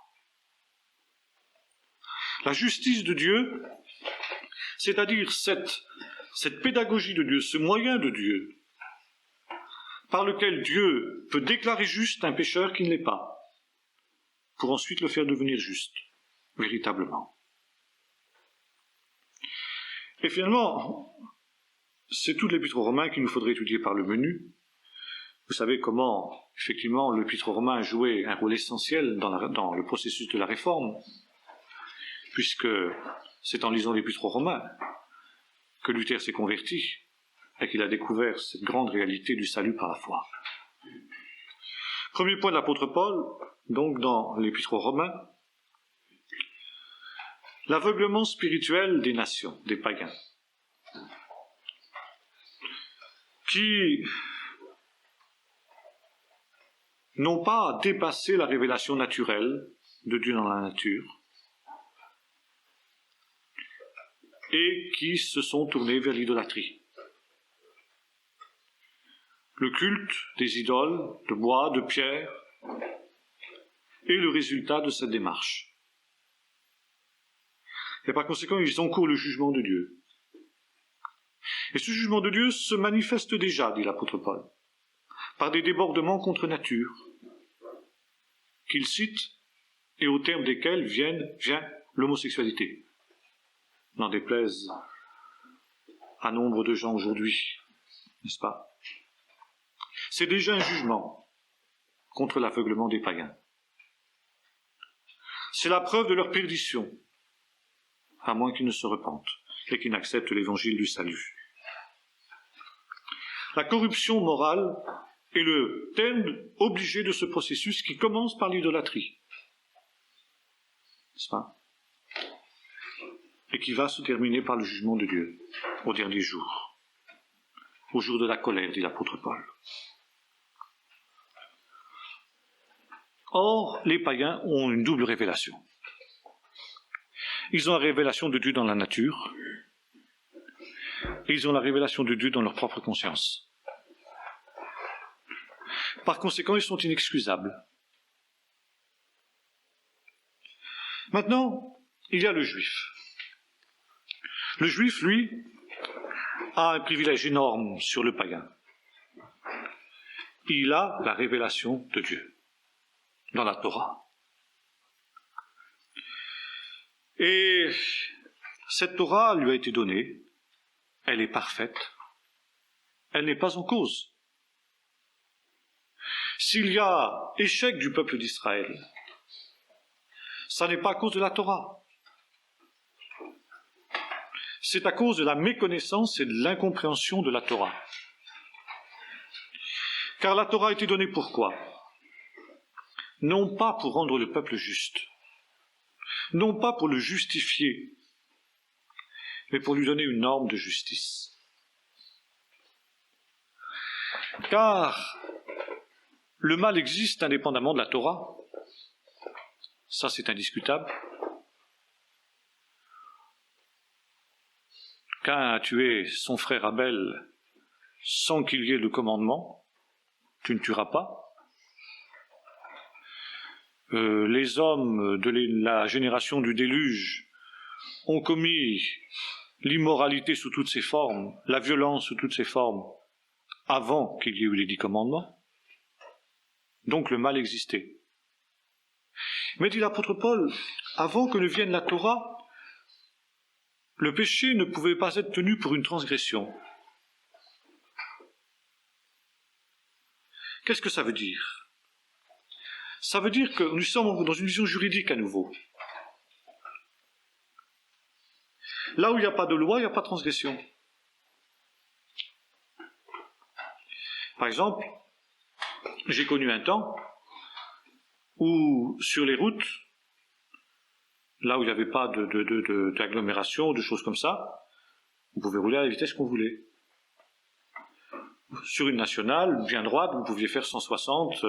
La justice de Dieu, c'est-à-dire cette pédagogie de Dieu, ce moyen de Dieu, par lequel Dieu peut déclarer juste un pécheur qui ne l'est pas, pour ensuite le faire devenir juste, véritablement. Et finalement, c'est tout l'épître aux Romains qu'il nous faudrait étudier par le menu. Vous savez comment, effectivement, l'épître aux Romains jouait un rôle essentiel dans le processus de la réforme, puisque c'est en lisant l'épître aux Romains que Luther s'est converti et qu'il a découvert cette grande réalité du salut par la foi. Premier point de l'apôtre Paul, donc dans l'épître aux Romains, l'aveuglement spirituel des nations, des païens, qui n'ont pas dépassé la révélation naturelle de Dieu dans la nature et qui se sont tournés vers l'idolâtrie. Le culte des idoles, de bois, de pierre, est le résultat de cette démarche. Et par conséquent, ils encourent le jugement de Dieu. Et ce jugement de Dieu se manifeste déjà, dit l'apôtre Paul, par des débordements contre nature, qu'il cite et au terme desquels vient l'homosexualité. N'en déplaise à nombre de gens aujourd'hui, n'est-ce pas? C'est déjà un jugement contre l'aveuglement des païens. C'est la preuve de leur perdition, à moins qu'ils ne se repentent et qu'ils n'acceptent l'évangile du salut. La corruption morale est le terme obligé de ce processus qui commence par l'idolâtrie, n'est-ce pas? Et qui va se terminer par le jugement de Dieu au dernier jour, au jour de la colère, dit l'apôtre Paul. Or, les païens ont une double révélation. Ils ont la révélation de Dieu dans la nature, et ils ont la révélation de Dieu dans leur propre conscience. Par conséquent, ils sont inexcusables. Maintenant, il y a le juif. Le juif, lui, a un privilège énorme sur le païen. Il a la révélation de Dieu dans la Torah. Et cette Torah lui a été donnée, elle est parfaite, elle n'est pas en cause. S'il y a échec du peuple d'Israël, ça n'est pas à cause de la Torah. C'est à cause de la méconnaissance et de l'incompréhension de la Torah. Car la Torah a été donnée pourquoi? Non pas pour rendre le peuple juste, non pas pour le justifier, mais pour lui donner une norme de justice. Car le mal existe indépendamment de la Torah, ça c'est indiscutable. Caïn a tué son frère Abel sans qu'il y ait le commandement, tu ne tueras pas. Les hommes de la génération du déluge ont commis l'immoralité sous toutes ses formes, la violence sous toutes ses formes, avant qu'il y ait eu les 10 commandements. Donc le mal existait. Mais dit l'apôtre Paul, avant que ne vienne la Torah, le péché ne pouvait pas être tenu pour une transgression. Qu'est-ce que ça veut dire? Ça veut dire que nous sommes dans une vision juridique à nouveau. Là où il n'y a pas de loi, il n'y a pas de transgression. Par exemple, j'ai connu un temps où sur les routes, là où il n'y avait pas d'agglomération, de choses comme ça, on pouvait rouler à la vitesse qu'on voulait. Sur une nationale, bien droite, vous pouviez faire 160,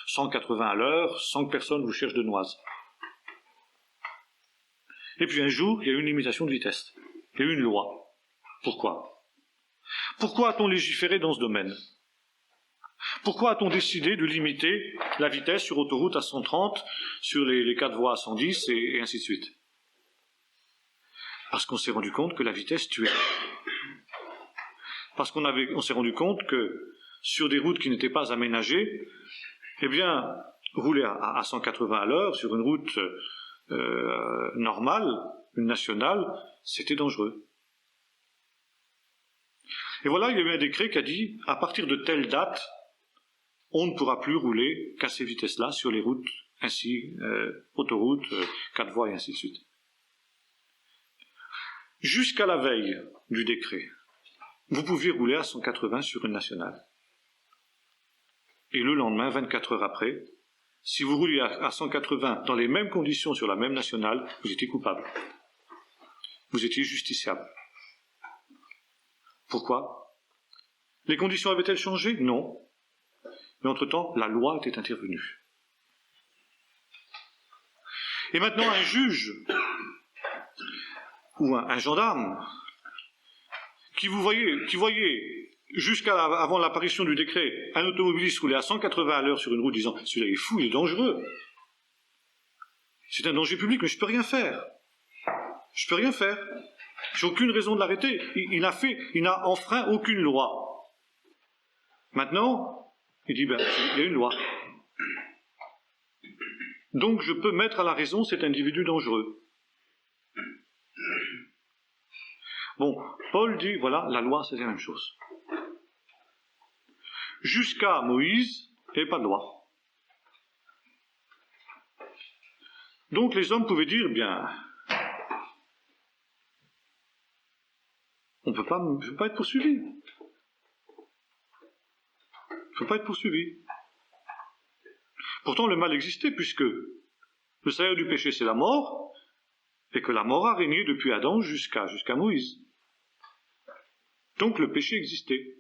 180 à l'heure, sans que personne vous cherche de noise. Et puis un jour, il y a eu une limitation de vitesse. Il y a eu une loi. Pourquoi? Pourquoi a-t-on légiféré dans ce domaine? Pourquoi a-t-on décidé de limiter la vitesse sur autoroute à 130, sur les 4 voies à 110, et ainsi de suite? Parce qu'on s'est rendu compte que la vitesse tuait. Parce qu'on s'est rendu compte que sur des routes qui n'étaient pas aménagées, eh bien, rouler à 180 à l'heure sur une route normale, une nationale, c'était dangereux. Et voilà, il y a eu un décret qui a dit, à partir de telle date, on ne pourra plus rouler qu'à ces vitesses-là sur les routes, ainsi, autoroutes, 4 voies et ainsi de suite. Jusqu'à la veille du décret, vous pouviez rouler à 180 sur une nationale. Et le lendemain, 24 heures après, si vous rouliez à 180 dans les mêmes conditions sur la même nationale, vous étiez coupable. Vous étiez justiciable. Pourquoi? Les conditions avaient-elles changé? Non. Mais entre-temps, la loi était intervenue. Et maintenant, un juge ou un gendarme qui voyait jusqu'avant l'apparition du décret un automobiliste rouler à 180 à l'heure sur une route disant « celui-là est fou, il est dangereux. C'est un danger public, mais je ne peux rien faire. Je ne peux rien faire. J'ai aucune raison de l'arrêter. Il n'a enfreint aucune loi. » Maintenant, il dit « il y a une loi. Donc je peux mettre à la raison cet individu dangereux. » Bon, Paul dit, voilà, la loi, c'est la même chose. Jusqu'à Moïse, il n'y avait pas de loi. Donc les hommes pouvaient dire, bien, on ne peut pas être poursuivi. On ne peut pas être poursuivi. Pourtant, le mal existait, puisque le salaire du péché, c'est la mort, et que la mort a régné depuis Adam jusqu'à Moïse. Donc le péché existait.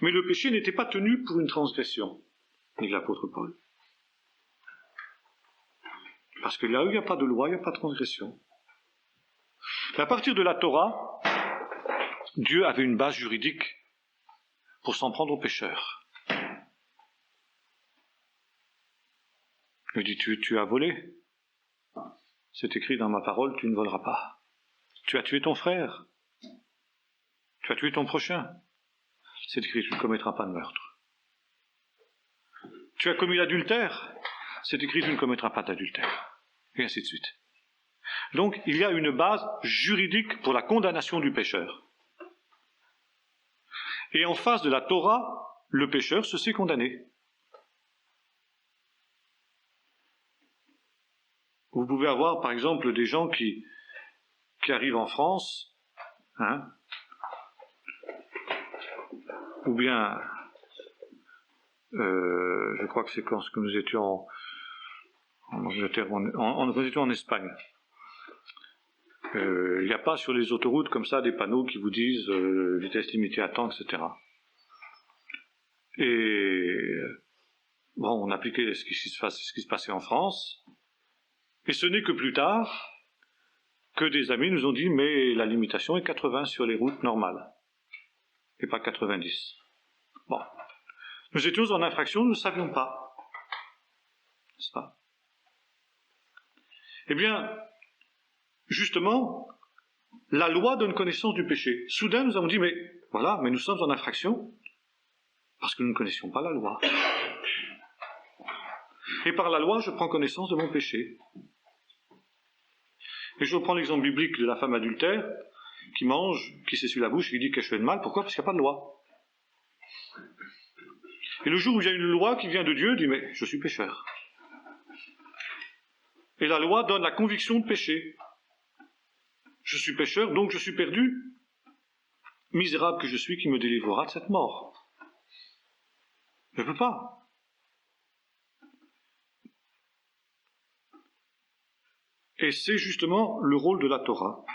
Mais le péché n'était pas tenu pour une transgression, dit l'apôtre Paul. Parce que là où il n'y a pas de loi, il n'y a pas de transgression. Mais à partir de la Torah, Dieu avait une base juridique pour s'en prendre aux pécheurs. Il dit, tu as volé. C'est écrit dans ma parole, tu ne voleras pas. Tu as tué ton frère. Tu as tué ton prochain. C'est écrit, tu ne commettras pas de meurtre. Tu as commis l'adultère. C'est écrit, tu ne commettras pas d'adultère. Et ainsi de suite. Donc, il y a une base juridique pour la condamnation du pécheur. Et en face de la Torah, le pécheur se sait condamné. Vous pouvez avoir, par exemple, des gens qui arrivent en France, ou bien, je crois que c'est quand nous étions en Angleterre, nous étions en Espagne. Il n'y a pas sur les autoroutes comme ça des panneaux qui vous disent vitesse limitée à temps, etc. Et bon, on appliquait ce qui se passait en France, et ce n'est que plus tard que des amis nous ont dit mais la limitation est 80 sur les routes normales, et pas 90. Bon. Nous étions en infraction, nous ne savions pas. N'est-ce pas? Eh bien, justement, la loi donne connaissance du péché. Soudain, nous avons dit, mais voilà, mais nous sommes en infraction parce que nous ne connaissions pas la loi. Et par la loi, je prends connaissance de mon péché. Et je reprends l'exemple biblique de la femme adultère qui mange, qui s'essuie la bouche et qui dit qu'elle fait de mal. Pourquoi? Parce qu'il n'y a pas de loi. Et le jour où il y a une loi qui vient de Dieu, dit, mais je suis pécheur. Et la loi donne la conviction de péché. Je suis pécheur, donc je suis perdu. Misérable que je suis, qui me délivrera de cette mort? Je ne peux pas. Et c'est justement le rôle de la Torah,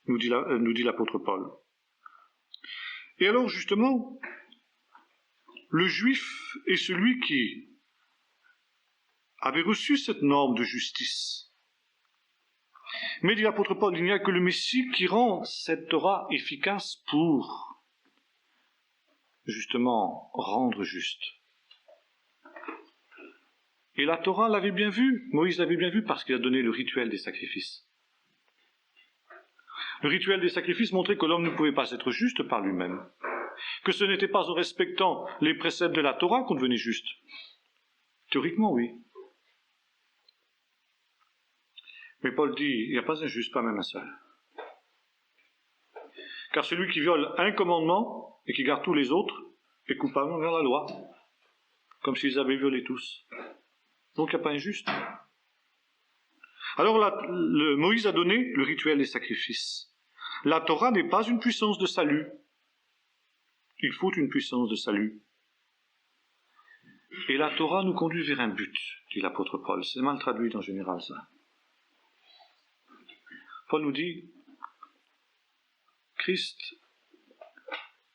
nous dit l'apôtre Paul. Et alors justement, le juif est celui qui avait reçu cette norme de justice. Mais, dit l'apôtre Paul, il n'y a que le Messie qui rend cette Torah efficace pour, justement, rendre juste. Et la Torah l'avait bien vu, Moïse l'avait bien vu parce qu'il a donné le rituel des sacrifices. Le rituel des sacrifices montrait que l'homme ne pouvait pas être juste par lui-même, que ce n'était pas en respectant les préceptes de la Torah qu'on devenait juste. Théoriquement, oui. Mais Paul dit, il n'y a pas un juste, pas même un seul. Car celui qui viole un commandement et qui garde tous les autres est coupable envers la loi, comme s'ils avaient violé tous. Donc il n'y a pas un juste. Alors Moïse a donné le rituel des sacrifices. La Torah n'est pas une puissance de salut. Il faut une puissance de salut. Et la Torah nous conduit vers un but, dit l'apôtre Paul. C'est mal traduit en général, ça. Paul nous dit, Christ,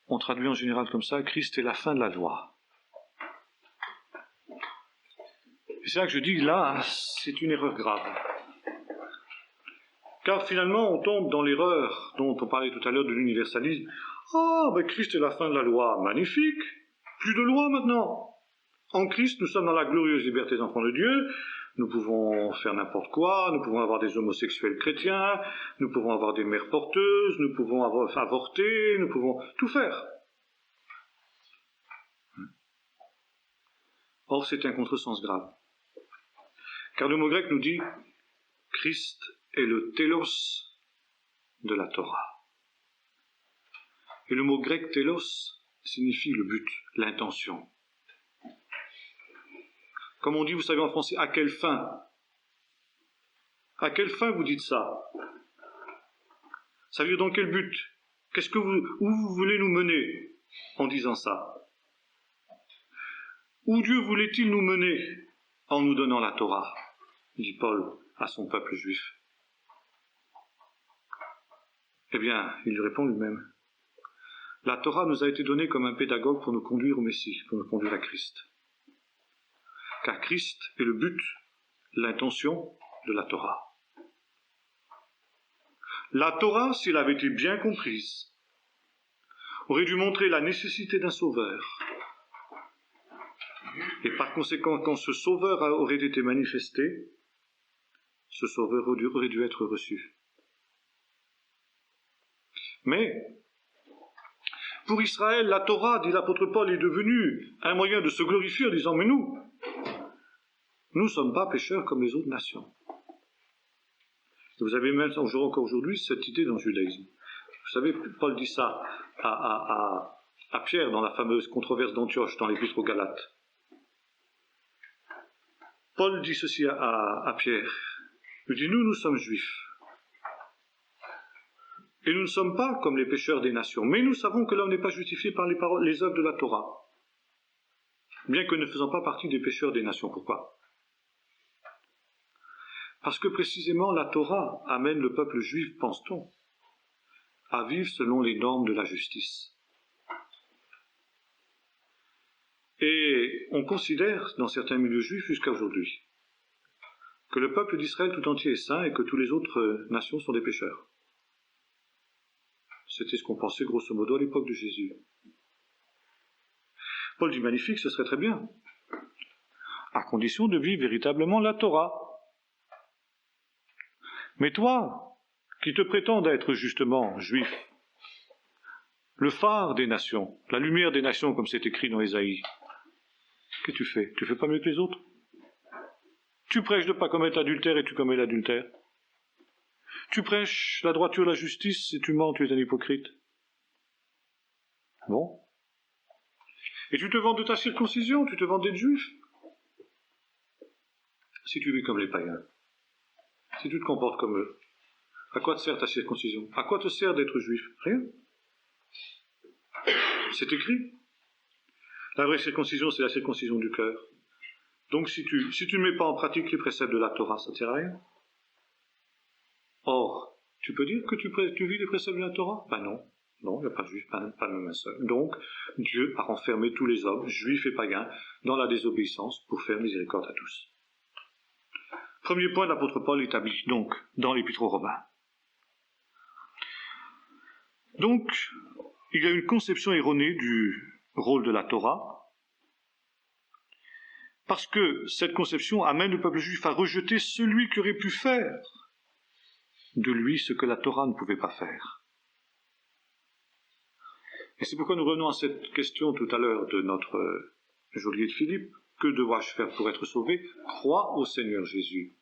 on traduit en général comme ça, Christ est la fin de la loi. Et c'est là que je dis, là, c'est une erreur grave. Car finalement, on tombe dans l'erreur dont on parlait tout à l'heure de l'universalisme. Ah, ben Christ est la fin de la loi, magnifique, plus de loi maintenant. En Christ, nous sommes dans la glorieuse liberté des enfants de Dieu, nous pouvons faire n'importe quoi, nous pouvons avoir des homosexuels chrétiens, nous pouvons avoir des mères porteuses, nous pouvons avorter, nous pouvons tout faire. Or, c'est un contresens grave. Car le mot grec nous dit « Christ est le télos de la Torah ». Et le mot grec « télos » signifie le but, l'intention. Comme on dit, vous savez en français, à quelle fin? À quelle fin vous dites ça? Ça veut dire dans quel but? Où vous voulez nous mener en disant ça? Où Dieu voulait-il nous mener en nous donnant la Torah? Dit Paul à son peuple juif. Eh bien, il lui répond lui-même. La Torah nous a été donnée comme un pédagogue pour nous conduire au Messie, pour nous conduire à Christ. Car Christ est le but, l'intention de la Torah. La Torah, si elle avait été bien comprise, aurait dû montrer la nécessité d'un sauveur. Et par conséquent, quand ce sauveur aurait été manifesté, ce sauveur aurait dû être reçu. Mais, pour Israël, la Torah, dit l'apôtre Paul, est devenue un moyen de se glorifier en disant « Mais nous ne sommes pas pécheurs comme les autres nations. » Vous avez même encore aujourd'hui cette idée dans le judaïsme. Vous savez, Paul dit ça à Pierre dans la fameuse controverse d'Antioche, dans l'épître aux Galates. Paul dit ceci à Pierre. Il dit, nous sommes juifs. Et nous ne sommes pas comme les pécheurs des nations. Mais nous savons que l'homme n'est pas justifié par les œuvres de la Torah. Bien que ne faisant pas partie des pécheurs des nations. Pourquoi? Parce que précisément la Torah amène le peuple juif, pense-t-on, à vivre selon les normes de la justice. Et on considère, dans certains milieux juifs jusqu'à aujourd'hui, que le peuple d'Israël tout entier est saint et que toutes les autres nations sont des pécheurs. C'était ce qu'on pensait grosso modo à l'époque de Jésus. Paul dit magnifique, ce serait très bien, à condition de vivre véritablement la Torah. Mais toi, qui te prétends être justement juif, le phare des nations, la lumière des nations, comme c'est écrit dans Ésaïe, qu'est-ce que tu fais? Tu fais pas mieux que les autres? Tu prêches de ne pas commettre l'adultère et tu commets l'adultère. Tu prêches la droiture, la justice et tu mens, tu es un hypocrite. Bon. Et tu te vends de ta circoncision, tu te vends d'être juif. Si tu vis comme les païens, si tu te comportes comme eux, à quoi te sert ta circoncision? À quoi te sert d'être juif? Rien. C'est écrit. La vraie circoncision, c'est la circoncision du cœur. Donc si tu ne mets pas en pratique les préceptes de la Torah, ça ne sert à rien. Or, tu peux dire que tu vis les préceptes de la Torah? Ben non. Non, il n'y a pas de juif, pas même un seul. Donc, Dieu a renfermé tous les hommes, juifs et païens, dans la désobéissance pour faire miséricorde à tous. Premier point, l'apôtre Paul établit donc dans l'épître aux Romains. Donc, il y a une conception erronée du rôle de la Torah, parce que cette conception amène le peuple juif à rejeter celui qui aurait pu faire de lui ce que la Torah ne pouvait pas faire. Et c'est pourquoi nous revenons à cette question tout à l'heure de notre geôlier de Philippe. Que dois-je faire pour être sauvé? Crois au Seigneur Jésus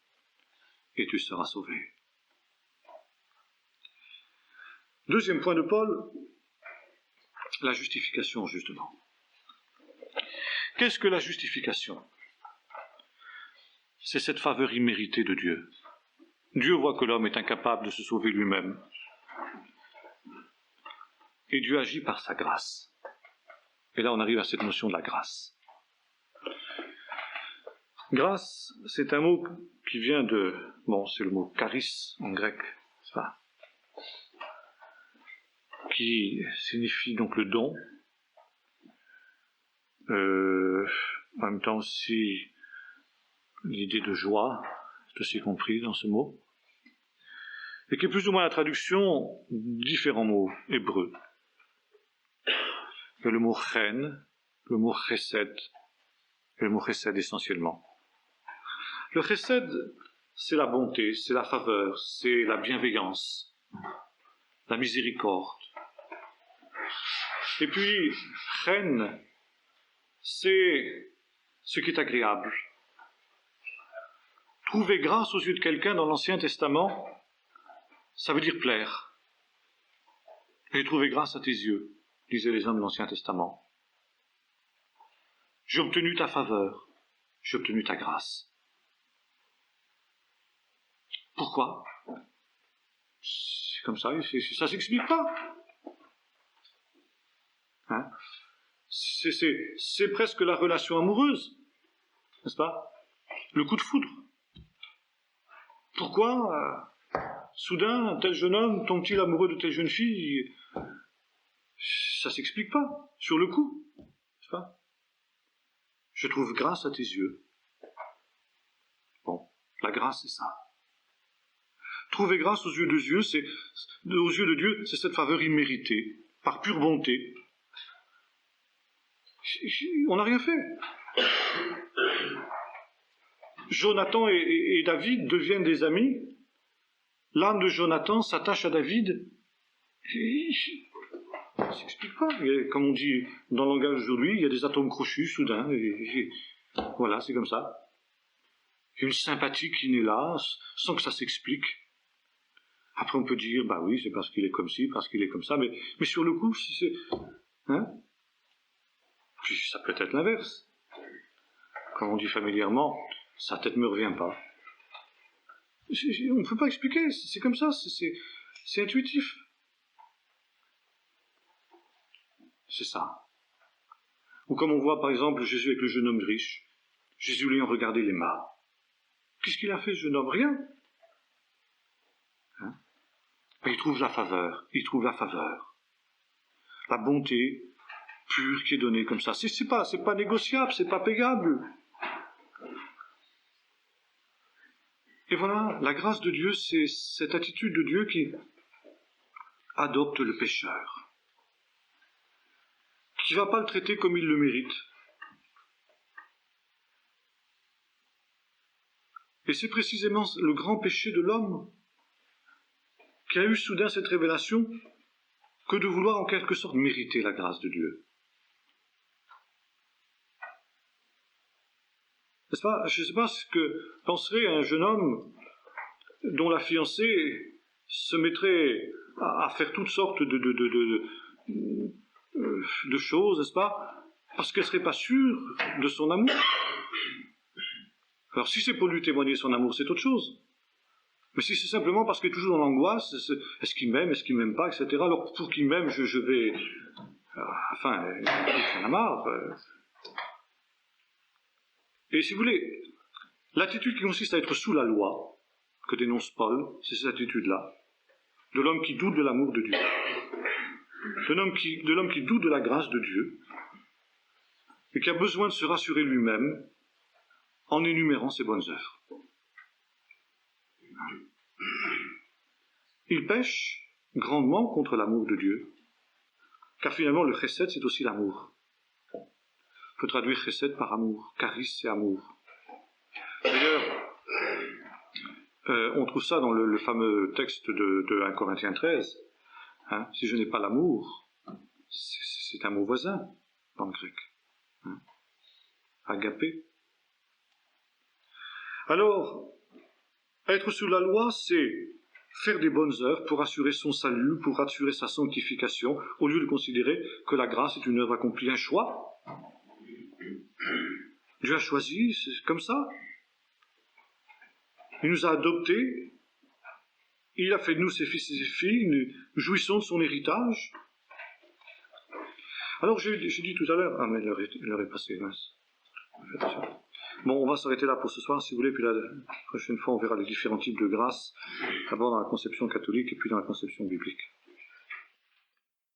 et tu seras sauvé. Deuxième point de Paul, la justification, justement. Qu'est-ce que la justification? C'est cette faveur imméritée de Dieu. Dieu voit que l'homme est incapable de se sauver lui-même. Et Dieu agit par sa grâce. Et là, on arrive à cette notion de la grâce. Grâce, c'est un mot qui vient de... c'est le mot charis en grec, c'est ça, qui signifie donc le don. En même temps aussi l'idée de joie, c'est aussi compris dans ce mot. Et qui est plus ou moins la traduction de différents mots hébreux. Il y a le mot chen, le mot chesed, et le mot chesed essentiellement. Le chesed, c'est la bonté, c'est la faveur, c'est la bienveillance, la miséricorde. Et puis, chen, c'est ce qui est agréable. Trouver grâce aux yeux de quelqu'un dans l'Ancien Testament, ça veut dire plaire. J'ai trouvé grâce à tes yeux, disaient les hommes de l'Ancien Testament. J'ai obtenu ta faveur, j'ai obtenu ta grâce. Pourquoi? C'est comme ça, ça s'explique pas. Hein? C'est presque la relation amoureuse, n'est-ce pas? Le coup de foudre. Pourquoi soudain tel jeune homme tombe-t-il amoureux de telle jeune fille? Ça s'explique pas, sur le coup, n'est-ce pas? Je trouve grâce à tes yeux. Bon, la grâce c'est ça. Trouver grâce aux yeux de Dieu, c'est cette faveur imméritée, par pure bonté. On n'a rien fait. Jonathan et David deviennent des amis. L'âme de Jonathan s'attache à David. Ça ne s'explique pas. Comme on dit dans le langage d'aujourd'hui, il y a des atomes crochus soudain. Voilà, c'est comme ça. Il y a une sympathie qui naît là, sans que ça s'explique. Après, on peut dire, bah oui, c'est parce qu'il est comme ci, parce qu'il est comme ça, mais sur le coup, c'est... Hein? Puis ça peut être l'inverse. Comme on dit familièrement, sa tête ne me revient pas. On ne peut pas expliquer, c'est comme ça, c'est intuitif. C'est ça. Ou comme on voit par exemple Jésus avec le jeune homme riche. Jésus lui a regardé les mains. Qu'est-ce qu'il a fait, ce jeune homme? Rien. Hein? Il trouve la faveur. La bonté pure qui est donnée comme ça. C'est pas négociable, c'est pas payable. Et voilà, la grâce de Dieu, c'est cette attitude de Dieu qui adopte le pécheur, qui ne va pas le traiter comme il le mérite. Et c'est précisément le grand péché de l'homme qui a eu soudain cette révélation que de vouloir en quelque sorte mériter la grâce de Dieu. N'est-ce pas? Je ne sais pas ce que penserait un jeune homme dont la fiancée se mettrait à faire toutes sortes de choses, n'est-ce pas? Parce qu'elle ne serait pas sûre de son amour. Alors si c'est pour lui témoigner son amour, c'est autre chose. Mais si c'est simplement parce qu'elle est toujours dans l'angoisse, est-ce qu'il m'aime, est-ce qu'il ne m'aime pas, etc. Alors pour qu'il m'aime, je vais... Enfin, il en a marre. Et si vous voulez, l'attitude qui consiste à être sous la loi, que dénonce Paul, c'est cette attitude-là, de l'homme qui doute de l'amour de Dieu, de l'homme qui doute de la grâce de Dieu, et qui a besoin de se rassurer lui-même en énumérant ses bonnes œuvres. Il pêche grandement contre l'amour de Dieu, car finalement le chesed c'est aussi l'amour. Il faut traduire chesed par amour, charis c'est amour. D'ailleurs, On trouve ça dans le fameux texte de 1 Corinthiens 13. Hein, si je n'ai pas l'amour, c'est un mot voisin dans le grec. Hein, agapé. Alors, être sous la loi, c'est faire des bonnes œuvres pour assurer son salut, pour assurer sa sanctification, au lieu de considérer que la grâce est une œuvre accomplie, un choix. Dieu a choisi, c'est comme ça. Il nous a adoptés, il a fait de nous ses fils et ses filles, nous jouissons de son héritage. Alors j'ai dit tout à l'heure, ah mais l'heure est passée, mince. Bon, on va s'arrêter là pour ce soir, si vous voulez, puis la prochaine fois on verra les différents types de grâce, d'abord dans la conception catholique et puis dans la conception biblique.